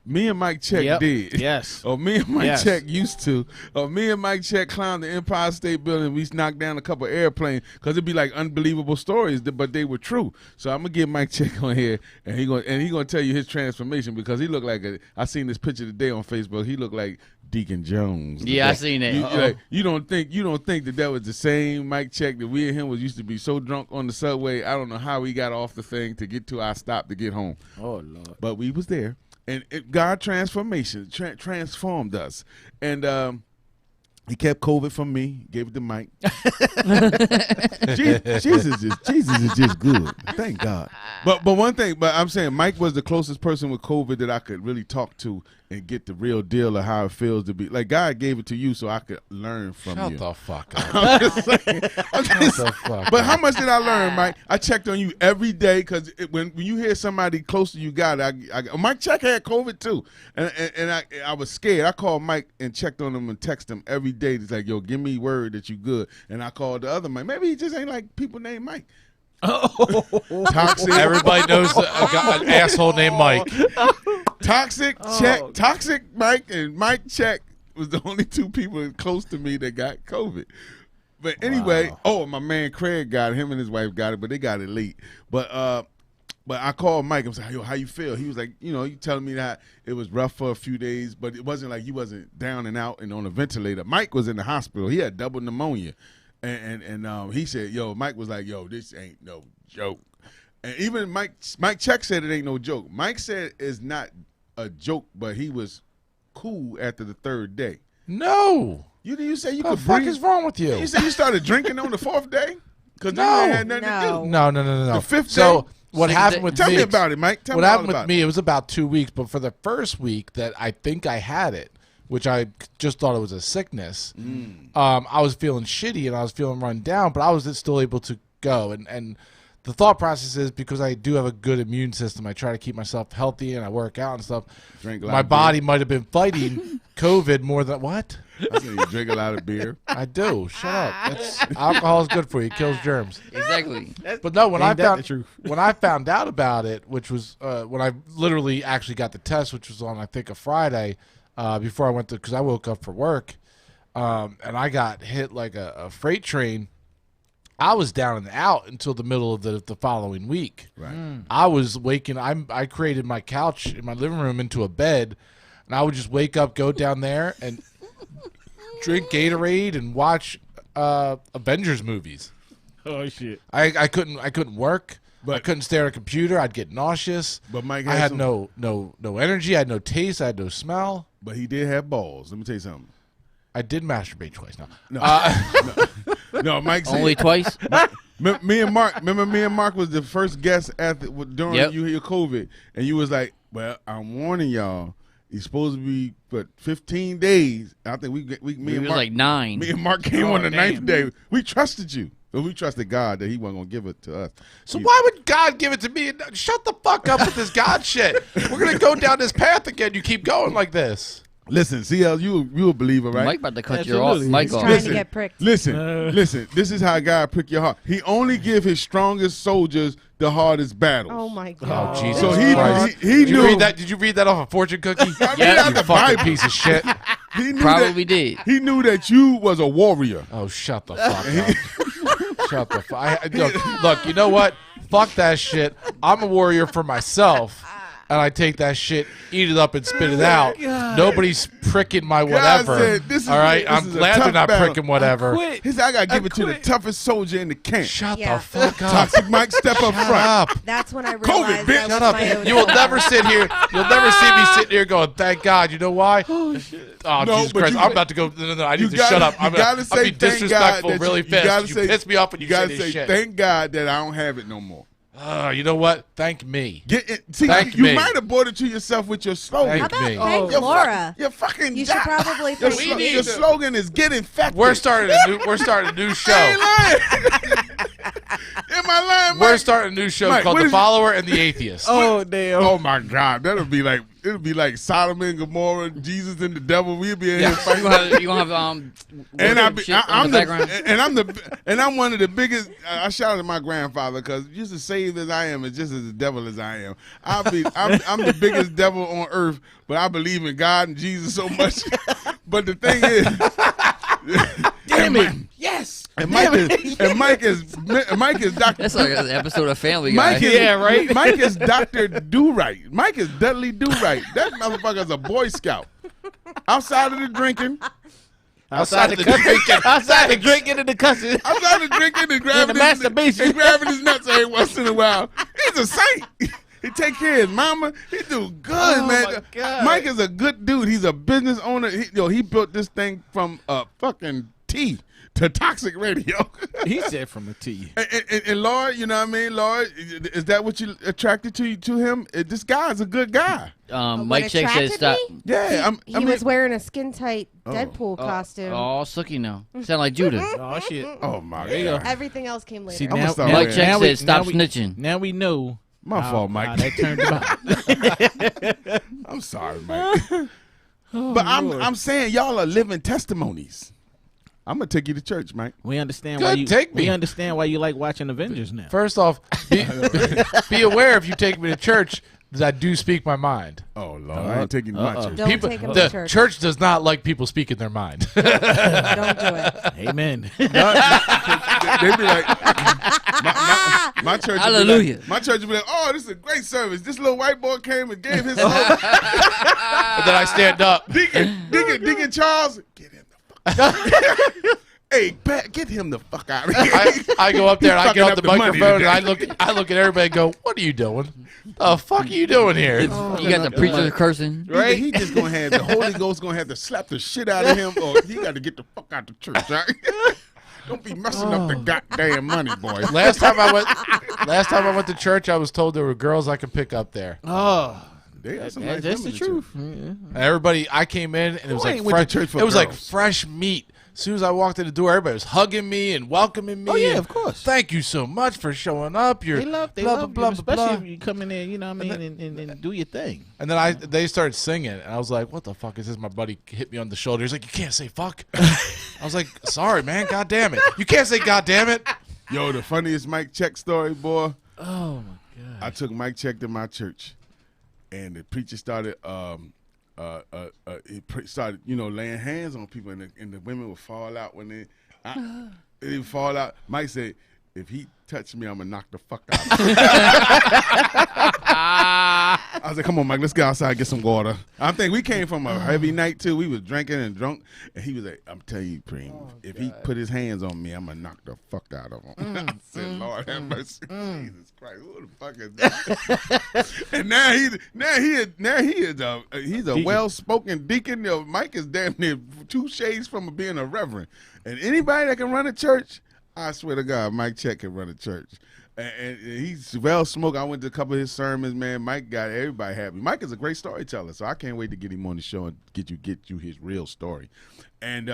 Me and Mike Check did. Yes. Or me and Mike Check used to. Or me and Mike Check climbed the Empire State Building. We knocked down a couple airplanes because it'd be like unbelievable stories, but they were true. So I'm gonna get Mike Check on here, and he gonna tell you his transformation because he looked like I seen this picture today on Facebook. He looked like Deacon Jones. Yeah, I seen it. You don't think that was the same Mike Check that we and him used to be so drunk on the subway. I don't know how we got off the thing to get to our stop to get home. Oh Lord. But we was there. And God transformed us. And he kept COVID from me, gave it to Mike. Jesus is just good. Thank God. But one thing, I'm saying Mike was the closest person with COVID that I could really talk to and get the real deal of how it feels to be. Like God gave it to you so I could learn from you. Shut the fuck up. But how much did I learn, Mike? I checked on you every day because when you hear somebody close to you got it, Mike Check had COVID too. And I was scared. I called Mike and checked on him and texted him every day. He's like, yo, give me word that you good. And I called the other Mike. Maybe he just ain't like people named Mike. Toxic. Everybody knows an asshole named Mike. Toxic Mike and Mike Check was the only two people close to me that got COVID. But anyway, my man Craig got it. Him and his wife got it, but they got it late. But I called Mike and said, yo, how you feel? He was like, you telling me that it was rough for a few days, but it wasn't like he wasn't down and out and on a ventilator. Mike was in the hospital. He had double pneumonia. And he said, yo, Mike was like, yo, this ain't no joke. And even Mike Check said it ain't no joke. Mike said it's not a joke, but he was cool after the third day. No. You say you What could the fuck breathe? is wrong with you? You said you started drinking on the fourth day? Because you No. ain't had nothing to do. No. The fifth So day? what happened with Tell me? me about it, Mike. Tell what me all happened about with me? It was about 2 weeks, but for the first week that I think I had it, which I just thought it was a sickness, I was feeling shitty and I was feeling run down, but I was still able to go. And the thought process is because I do have a good immune system, I try to keep myself healthy and I work out and stuff. Drink a lot My of body might have been fighting COVID more than what? I said you drink a lot of beer. I do. Shut up. Alcohol is good for you. It kills germs. Exactly. But no, when I Ain't that found the truth? when I found out about it, which was when I literally actually got the test, which was on I think a Friday, before I went to because I woke up for work, and I got hit like a freight train. I was down and out until the middle of the following week. Right. I was waking. I created my couch in my living room into a bed, and I would just wake up, go down there, and drink Gatorade and watch Avengers movies. Oh shit! I couldn't work. I couldn't stare at a computer. I'd get nauseous. But Mike I had no energy. I had no taste. I had no smell. But he did have balls. Let me tell you something. I did masturbate twice. No, Mike said, Only twice? Me and Mark. Remember, me and Mark was the first guest during your COVID, and you was like, "Well, I'm warning y'all. He's supposed to be, 15 days. I think me and Mark, like 9. Me and Mark came on the 9th day. We trusted you. But we trusted God that he wasn't going to give it to us. So why would God give it to me? Shut the fuck up with this God shit. We're going to go down this path again. You keep going like this. Listen, CL, you a believer, right? Mike about to cut your off. Mike off. Trying to get pricked. Listen. This is how God prick your heart. He only give his strongest soldiers the hardest battles. Oh my God. Oh Jesus! So he knew. Read that? Did you read that off a fortune cookie? Yeah, you fucking piece of shit. He knew Probably did. He knew that you was a warrior. Oh, shut the fuck up. Shut the fuck. Look, you know what? Fuck that shit. I'm a warrior for myself. And I take that shit, eat it up, and spit it out. Nobody's pricking my whatever. Said, all right, I'm glad they're not pricking whatever. He said, I gotta give it to the toughest soldier in the camp. Shut the fuck up. Toxic Mike, step up front. That's when I realized bitch. that was my own You will fault. never sit here. You'll never see me sitting here going, "Thank God." You know why? Oh shit! Oh No, Jesus but Christ! you- I'm about to go. No, I need to gotta- shut up. I'm you gotta say I'll be thank God disrespectful that really you gotta fast. You say- piss me off when you gotta say say this shit. thank God that I don't have it no more. You know what? Thank me. See, Thank you me. might have bought it to yourself with your slogan. How about me. thank Your Laura? Your fucking You should probably your, thank me. your slogan is get infected. We're starting a new show. I ain't lying. Am I lying, Mike? We're starting a new show Mike, called what The is- Follower and the Atheist. Oh damn! Oh my God, it'll be like Sodom and Gomorrah, Jesus and the devil. We'll be in here fighting. You gonna have and I'm one of the biggest. I shouted at my grandfather because just as saved as I am, is just as the devil as I am. I'm the biggest devil on earth, but I believe in God and Jesus so much. But the thing is, Damn it! Yes. And Mike is Dr. That's like an episode of Family Guy. Mike is, Mike is Dr. Do Right. Mike is Dudley Do Right. That motherfucker's a Boy Scout. Outside of the drinking. Outside the drinking. Outside the drinking and the cussing. Outside of drinking and grabbing, the masturbation. and grabbing his nuts every once in a while. He's a saint. He take care of his mama. He do good, man. My God. Mike is a good dude. He's a business owner. He built this thing from a fucking T to Toxic Radio. He said from a T. And Lord, you know what I mean? Lord, is that what you attracted to him? This guy's a good guy. Mike Check said stop. Yeah, He was wearing a skin tight Deadpool costume. Oh, Sookie now. Sound like Judah. Oh shit! Oh my There you God. go. Everything else came later. See, I'ma now, start now, wearing- Mike now Check we- said stop now we- snitching. Now we know. My fault, Mike. How that turned him out. I'm sorry, Mike. But I'm saying y'all are living testimonies. I'm gonna take you to church, Mike. We understand Good, why you take me. We understand why you like watching Avengers now. First off, be aware if you take me to church that I do speak my mind. Oh Lord, I ain't taking you to my church. Don't take him to The church. church does not like people speaking their mind. Don't do it. Amen. They be like, my church. Hallelujah. Be like, my church would be like, oh, this is a great service. This little white boy came and gave his whole. And then I stand up. Deacon Charles, get him the fuck. Hey, Pat, get him the fuck out of here. I go up there and I get Fucking off the up the money microphone and today. I look at everybody and go, "What are you doing? The fuck are you doing here?" You got the preacher cursing. Right? He just gonna have the Holy Ghost gonna have to slap the shit out of him, or he got to get the fuck out the church. Right? Don't be messing up the goddamn money, boy. Last time I went to church, I was told there were girls I could pick up there. Oh, They got some nice that's the women in truth. church. And everybody, I came in and it was Who like ain't went to fresh. church for It was like girls? fresh meat. As soon as I walked in the door, everybody was hugging me and welcoming me. Oh, yeah, and of course. Thank you so much for showing up. You're They love blah, you, blah, blah, especially blah. if you come in there, you know what I mean, and do your thing. And then they started singing, and I was like, "What the fuck is this?" My buddy hit me on the shoulder. He's like, "You can't say fuck." I was like, "Sorry, man. God damn it. You can't say God damn it." Yo, the funniest Mike Check story, boy. Oh my God! I took Mike Check to my church, and the preacher started started laying hands on people, and the women would fall out when they would fall out. Mike said, "If he touched me, I'm gonna knock the fuck out of him." I was like, "Come on, Mike, let's get outside and get some water." I think we came from a heavy night too. We was drinking and drunk, and he was like, "I'm telling you, Preem, if he put his hands on me, I'm gonna knock the fuck out of him." I said, "Lord have mercy, Jesus Christ, who the fuck is that?" And he's a well-spoken deacon. Mike is damn near 2 shades from being a reverend. And anybody that can run a church, I swear to God, Mike Check can run a church. And he's well smoked. I went to a couple of his sermons, man. Mike got everybody happy. Mike is a great storyteller, so I can't wait to get him on the show and get you his real story. And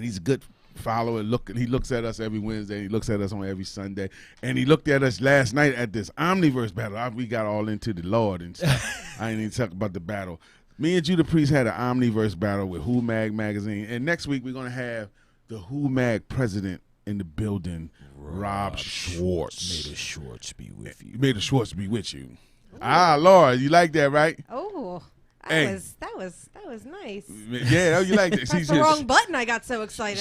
he's a good follower. He looks at us every Wednesday. He looks at us on every Sunday. And he looked at us last night at this Omniverse battle. We got all into the Lord and stuff. I ain't even talk about the battle. Me and Judah Priest had an Omniverse battle with Who Mag magazine. And next week we're gonna have the Who Mag president in the building, Rob Schwartz. May the Schwartz be with you. May the Schwartz be with you. Ah, Laura, you like that, right? Oh, Hey. that was nice. Yeah, you like that. That's the wrong button. I got so excited.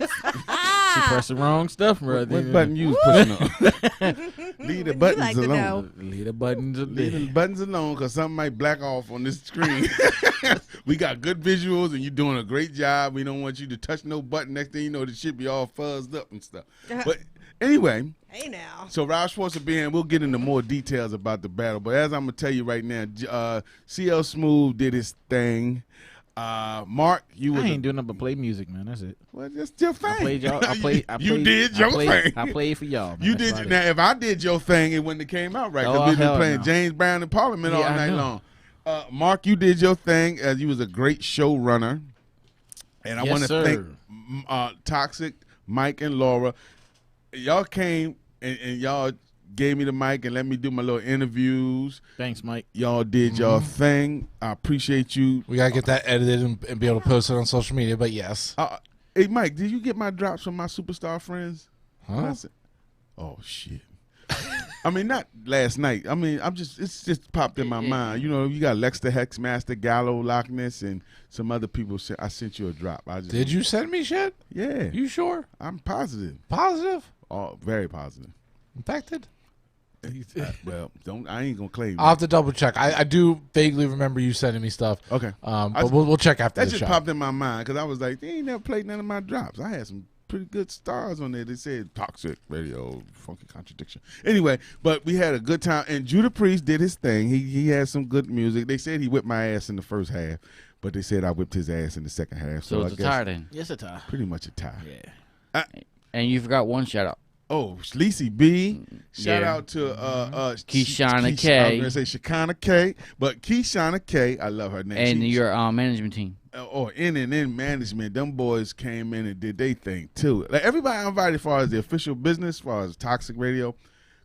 She pressed the wrong stuff, bro. What button you was pushing on? Leave the buttons like to alone. know. Leave the buttons alone. Leave the buttons alone, because something might black off on this screen. We got good visuals, and you're doing a great job. We don't want you to touch no button. Next thing you know, the shit be all fuzzed up and stuff. But anyway. Hey now. So Rob Schwartz will be in. We'll get into more details about the battle. But as I'm going to tell you right now, CL Smooth did his thing. Mark, you was I ain't doing nothing but play music, man. That's it. Well, that's your thing. I played y'all. You did your thing. I played for y'all. Man. You did. Now, if I did your thing, it wouldn't have came out right. Oh, Because we've been hell playing no. James Brown in Parliament all Yeah, I night know. long. Mark, you did your thing. You was a great showrunner. And I Yes, want to sir. thank Toxic, Mike, and Laura. Y'all came and y'all gave me the mic and let me do my little interviews. Thanks, Mike. Y'all did y'all thing. I appreciate you. We gotta get that edited and be able to post it on social media. But yes. Hey, Mike, did you get my drops from my superstar friends? Huh? Oh shit. I mean, not last night. I mean, it's just popped in my mind. You know, you got Lex the Hexmaster, Gallo, Loch Ness, and some other people. I sent you a drop. Did you send me shit? Yeah. You sure? I'm positive. Positive? Oh, very positive. Infected? Well, I ain't gonna claim. I'll have to double check. I do vaguely remember you sending me stuff. Okay. But we'll check after that the just show. popped in my mind because I was like, they ain't never played none of my drops. I had some pretty good stars on there. They said Toxic Radio, Funky Contradiction. Anyway, but we had a good time, and Judah Priest did his thing. He had some good music. They said he whipped my ass in the first half, but they said I whipped his ass in the second half. So it's I a guess tie then. Yes, a tie. Pretty much a tie. Yeah. And you forgot one shout out. Oh, Sleazy B. Shout Yeah. out to Keishana K. I was going to say Shekana K, but Keishana K, I love her name. And your management team. N management, them boys came in and did their thing too. Like everybody I invited as far as the official business, as far as Toxic Radio,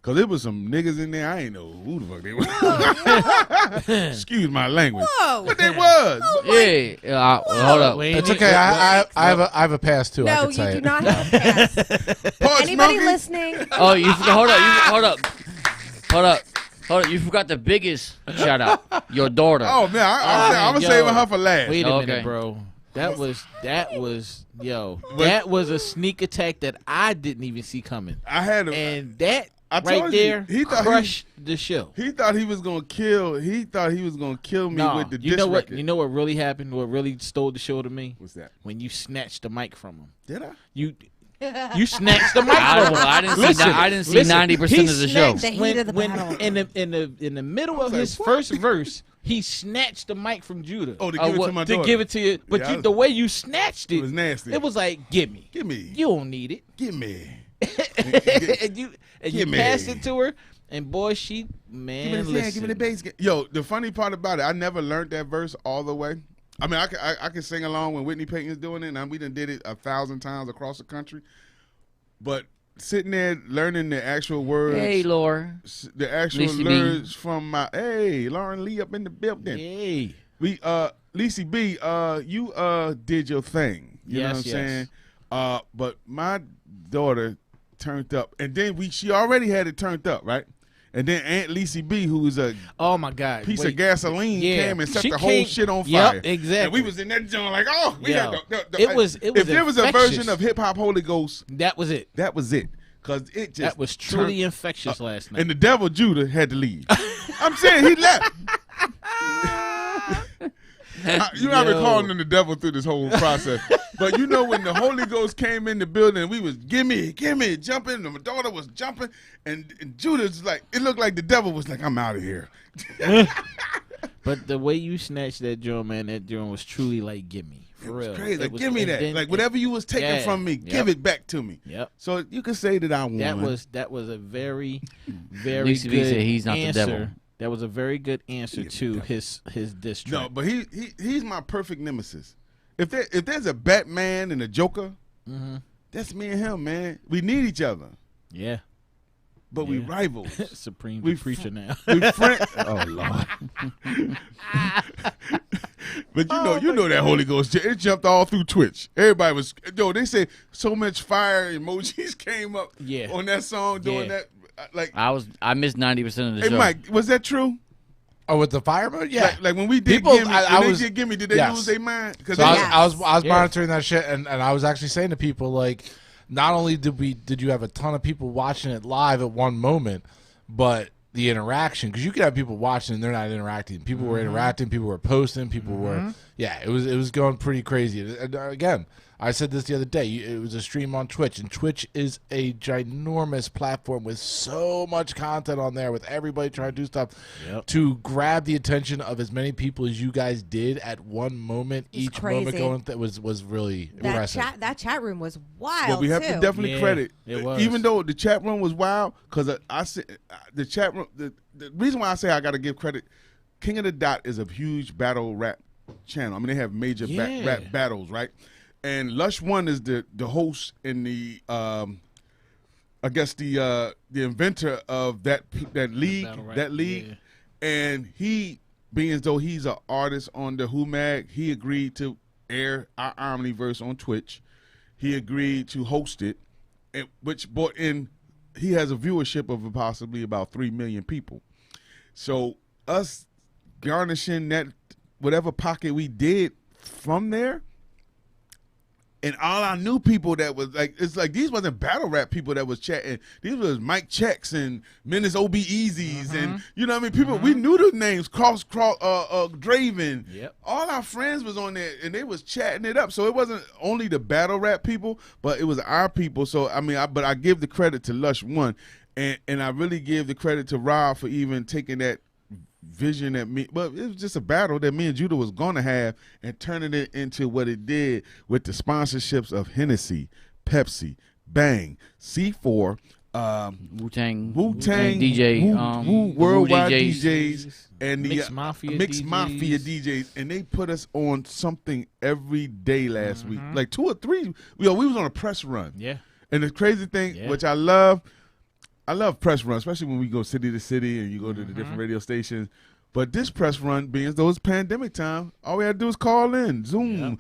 because there was some niggas in there, I ain't know who the fuck they were. Excuse my language. Whoa. But they was. Hold up. It's okay. I have a pass too. I No, can you say do it. not have a pass. Pause, Anybody Smokey? listening? Oh, you hold up. You forgot the biggest shout out. Your daughter. Oh man, I'm gonna saving her for last. Wait a Okay. minute, bro. That was that was a sneak attack that I didn't even see coming. I had him. And that I right told you, there he thought crushed the show. He thought he was gonna kill. He thought he was gonna kill me with the you diss know what? record. You know what really happened? What really stole the show to me? What's that? When you snatched the mic from him. Did I? You snatched the mic from him. I didn't see 90% of the show. The heat of the battle. In the middle of his first verse, he snatched the mic from Judah. Oh, to give it to my daughter. To give it to you, but Yeah, the way you snatched it, It was nasty. It was like, give me. You don't need it. Give me. and you Give me. passed it to her, and boy, she Give man, me the listen. give me the bass. Yo, the funny part about it, I never learned that verse all the way. I mean, I can sing along when Whitney Payton's doing it, and we done did it 1,000 times across the country. But sitting there learning the actual words. Hey, Laura. The actual Lisa B. lyrics from my Lauren Lee up in the building. Hey. We Lisa B, you did your thing. You know what I'm saying? But my daughter turned up, and then she already had it turned up, right? And then Aunt Lisa B, who was a my God piece of gasoline, came and set She the whole came- shit on Yep, fire. exactly. And we was in that joint like, we Yo. had It was if there was a infectious. version of Hip Hop Holy Ghost, that was it. That was it. Because it just That was truly turned infectious last night. And the devil Judah had to leave. I'm saying he left. You know, I've been calling him the devil through this whole process. But you know, when the Holy Ghost came in the building, we was gimme, jumping, and my daughter was jumping, and Judah's like, it looked like the devil was like, I'm out of here. But the way you snatched that drum, man, that drum was truly like gimme. For real. Crazy. It Like, was- give me and that. then Like whatever you was taking yeah, from me, yep. give it back to me. Yep. So you can say that I won. That was a very, very Lucy B good said he's not the answer. devil. That was a very good answer to his diss track. No, but he's my perfect nemesis. If there's a Batman and a Joker, that's me and him, man. We need each other. Yeah. But we rivals. Supreme we preacher now. We friends. Oh Lord. But you know that Holy Ghost, it jumped all through Twitch. Everybody was, they say so much fire emojis came up on that song doing that. Like I missed 90% of the hey, show. Mike, was that true? Oh, with the fire mode, yeah. Like when we did People- Gimme, I when was- they did Gimme, did they yes. lose their mind? So I was monitoring that shit, and I was actually saying to people, like, not only did you have a ton of people watching it live at one moment, but the interaction, because you could have people watching and they're not interacting. People were interacting, people were posting, people were it was going pretty crazy. And again, I said this the other day. It was a stream on Twitch, and Twitch is a ginormous platform with so much content on there, with everybody trying to do stuff to grab the attention of as many people as you guys did at one moment. It's Each crazy. moment going was really impressive. That chat room was wild. Well, we have to too. definitely credit, it was. even though the chat room was wild, because I said the chat room. The reason why I say I got to give credit, King of the Dot is a huge battle rap channel. I mean, they have major rap battles, right? And Lush One is the host and the I guess the inventor of that league, and he, being as though he's an artist on the Who Mag, he agreed to air our Omniverse on Twitch. He agreed to host it, which brought in, he has a viewership of possibly about 3 million people. So us garnishing that whatever pocket we did from there, and all our new people that was like, it's like these wasn't battle rap people that was chatting. These was Mike Checks and Menace OB Easies and you know what I mean. People we knew the names. Draven. Yep. All our friends was on there and they was chatting it up. So it wasn't only the battle rap people, but it was our people. So I mean, but I give the credit to Lush One, and I really give the credit to Rob for even taking that vision that me, but it was just a battle that me and Judah was gonna have and turning it into what it did with the sponsorships of Hennessy, Pepsi, Bang, C4, Wu-Tang DJ, Worldwide DJs, and the Mixed Mafia DJs, and they put us on something every day last week, like 2 or 3. We was on a press run. Yeah. And the crazy thing, which I love press run, especially when we go city to city and you go to the different radio stations. But this press run, being as though it's pandemic time, all we had to do is call in, Zoom.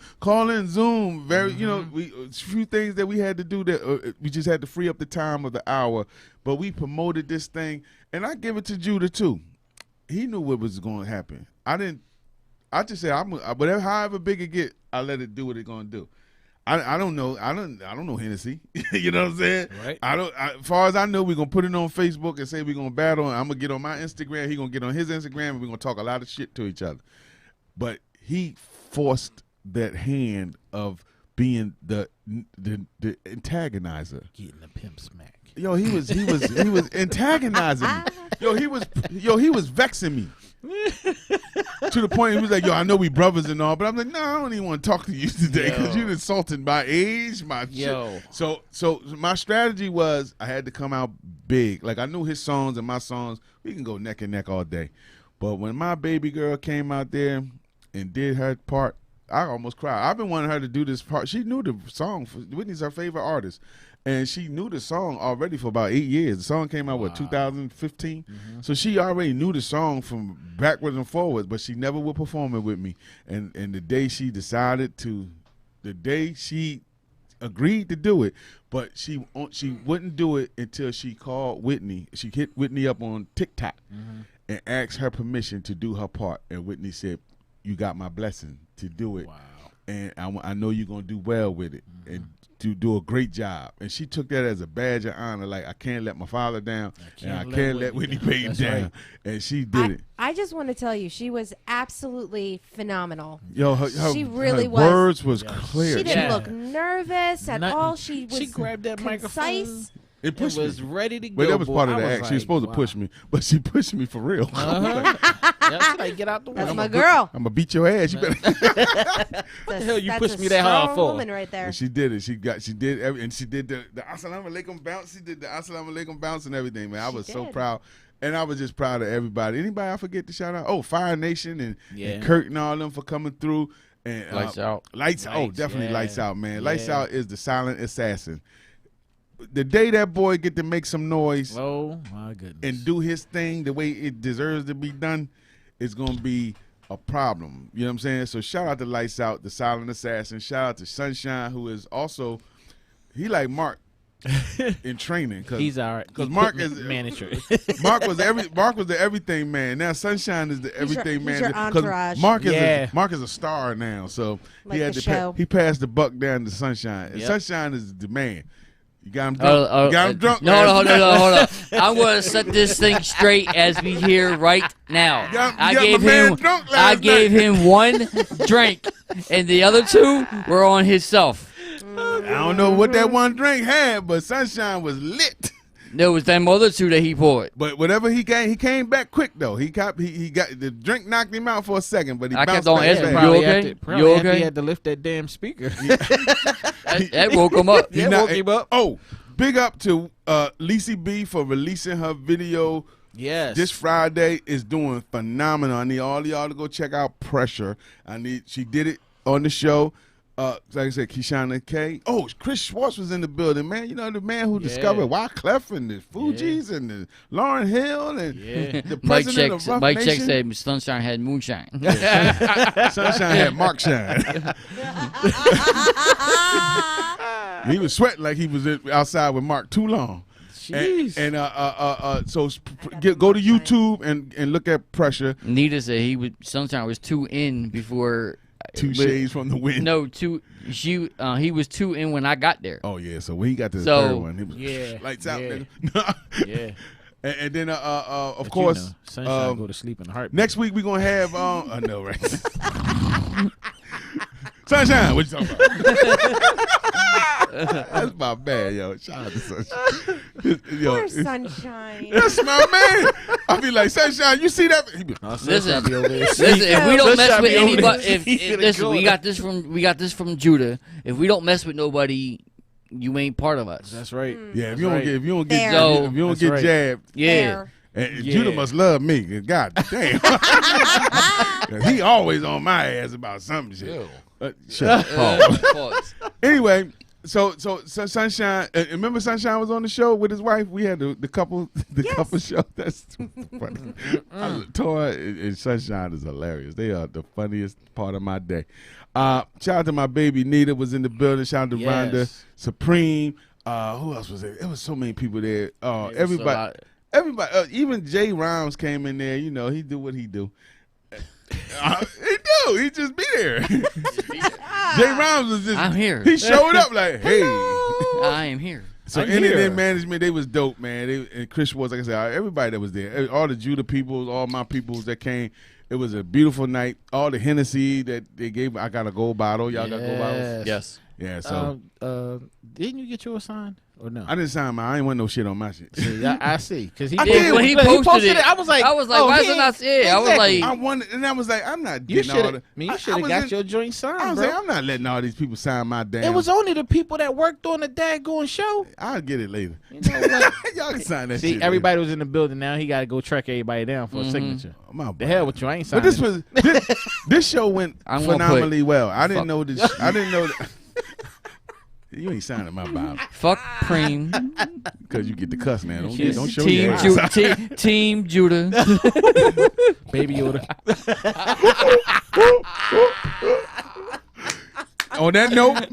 Very, a few things that we had to do that we just had to free up the time of the hour. But we promoted this thing, and I give it to Judah too. He knew what was going to happen. I just said, whatever, however big it get, I let it do what it's going to do. I don't know. I don't know Hennessy. You know what I'm saying? Right. As far as I know, we're gonna put it on Facebook and say we're gonna battle. And I'm gonna get on my Instagram. He gonna get on his Instagram, and we're gonna talk a lot of shit to each other. But he forced that hand of being the antagonizer. Getting the pimp smack. He was antagonizing me. He was vexing me. To the point he was like, I know we brothers and all, but I'm like, no, I don't even want to talk to you today because you're insulting my age, my shit. So my strategy was I had to come out big. Like I knew his songs and my songs, we can go neck and neck all day. But when my baby girl came out there and did her part, I almost cried. I've been wanting her to do this part. She knew the song. Whitney's her favorite artist. And she knew the song already for about 8 years. The song came out, 2015? So she already knew the song from backwards and forwards, but she never would perform it with me. And the day she agreed to do it, but she wouldn't do it until she called Whitney. She hit Whitney up on TikTok and asked her permission to do her part. And Whitney said, you got my blessing to do it. Wow. And I know you're going to do well with it. And to do a great job. And she took that as a badge of honor. Like, I can't let my father down, and I can't let Whitney Payton down. Right. And she did it. I just want to tell you, she was absolutely phenomenal. She really her was. Words was clear. She didn't look nervous at all. She was grabbed that concise. microphone. It pushed was me. ready to go. But that was part of boy. the I act. was She was like, supposed to push me, but she pushed me for real. Yep, she's like, get out the way. That's my girl. I'm gonna beat your ass. You better. What the hell you pushed me that hard for? Woman right there. And she did it. She did and she did the Assalamu Alaikum bounce. She did the Assalamu Alaikum bounce and everything, man. I was so proud. And I was just proud of everybody. Anybody I forget to shout out? Oh, Fire Nation and Kurt and all them for coming through. And Lights Out. Lights. Oh, definitely yeah. Lights Out, man. Yeah. Lights Out is the silent assassin. The day that boy get to make some noise, oh my goodness, and do his thing the way it deserves to be done, it's gonna be a problem. You know what I'm saying? So shout out to Lights Out, the silent assassin. Shout out to Sunshine, who is also he like Mark in training. Cause, he's our because Mark is manager. Mark was the everything man. Now Sunshine is the everything man. He's your entourage. Mark is a star now. So Like he had the to show. he passed the buck down to Sunshine. And Yep. Sunshine is the man. You got him drunk. You got him drunk. No, hold on. I'm going to set this thing straight as we hear right now. I gave him one drink, and the other two were on himself. I don't know what that one drink had, but Sunshine was lit. There was them other two that he poured. But whatever he came back quick though. He got the drink knocked him out for a second, but he bounced kept on back. asking, fast. you okay? Probably You after okay? he had to lift that damn speaker. That woke him up. That woke him up. Oh, big up to Lacey B for releasing her video. Yes. This Friday is doing phenomenal. I need all of y'all to go check out Pressure. She did it on the show. Like I said, Keshana K. Oh, Chris Schwartz was in the building, man. You know, the man who discovered Wyclef and the Fugees and the Lauryn Hill and the president of Rough Mike Nation. Check said Sunshine had moonshine. Sunshine had Mark Shine. He was sweating like he was outside with Mark too long. Jeez. So go to YouTube and look at Pressure. Nita said Sunshine was 2 in before. Two shades from the wind. No, he was 2 in when I got there. Oh yeah, so when he got to the third one, he was lights out, nigga. Yeah. And then of But course, you know, Sunshine go to sleep in a heartbeat. next week we're gonna have I know, right? Sunshine, what you talking about? That's my bad, yo. Shout out to Sunshine. Yo, Poor Sunshine. that's my man. I be like, Sunshine, you see that? He be, Listen, if we don't mess with anybody, listen, we got this from Judah. If we don't mess with nobody, you ain't part of us. That's right. Yeah, if That's you don't right. get if you don't Fair. get jabbed, Yeah. and Judah must love me. God damn. He always on my ass about some shit. Shut up. Pause. Anyway, so Sunshine. Remember Sunshine was on the show with his wife. We had the couple show. That's too funny. Tora and Sunshine is hilarious. They are the funniest part of my day. Shout out to my baby Nita was in the building. Shout out to Rhonda, Supreme. Who else was there? It was so many people there. Everybody. Even Jay Rhymes came in there. You know, he do what he do. He do. He just be there. Jay Rhymes was just. I'm here. He showed up like, hey. I am here. So NNN management, they was dope, man. And Chris was, like I said, everybody that was there, all the Judah peoples, all my peoples that came. It was a beautiful night. All the Hennessy that they gave, I got a gold bottle. Y'all got gold bottles? Yes. Yeah. So didn't you get yours signed or no? I didn't sign mine. I ain't want no shit on my shit. See, I see, because he I did. did. When he posted it, I was like, why is it not here? I was like, I wanted, and I was like, I'm not you getting all the. should have got your joint signed, I was bro. like, I'm not letting all these people sign my damn. It was only the people that worked on the daggone show. I'll get it later. You know what? Y'all can sign that See, shit. everybody was in the building now. He got to go track everybody down for a signature. My The hell with you, I ain't But signing. this show went I'm gonna phenomenally well. I didn't know this. I didn't know that. You ain't signing my Bible fuck Preem. because you get the cuss, man. Don't Yes. show your ass. Team Judah. Baby Yoda. On that note,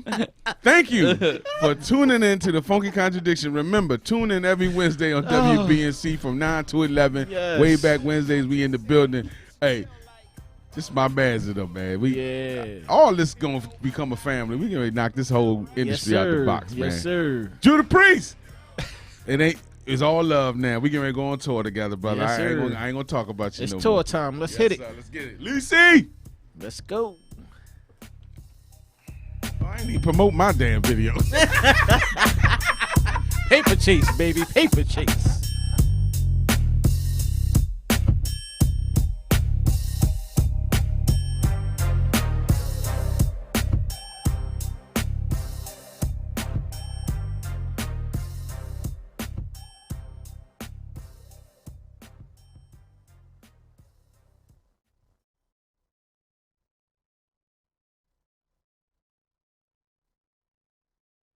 thank you for tuning in to the Funky Contradiction. Remember, tune in every Wednesday on WBNC from 9 to 11. Yes. Wayback Wednesdays, we in the building. Hey, this is my man's it up, man. All this going to become a family. We can knock this whole industry out the box, man. Yes, sir. Judah Priest. It's all love now. We getting ready to go on tour together, brother. Yes, I ain't sir. gonna talk about you It's no tour more. time. Let's Yes, hit it. sir. Let's get it. Lucy! Let's go. I ain't even promote my damn video. Hey, Paper chase, baby. Paper chase.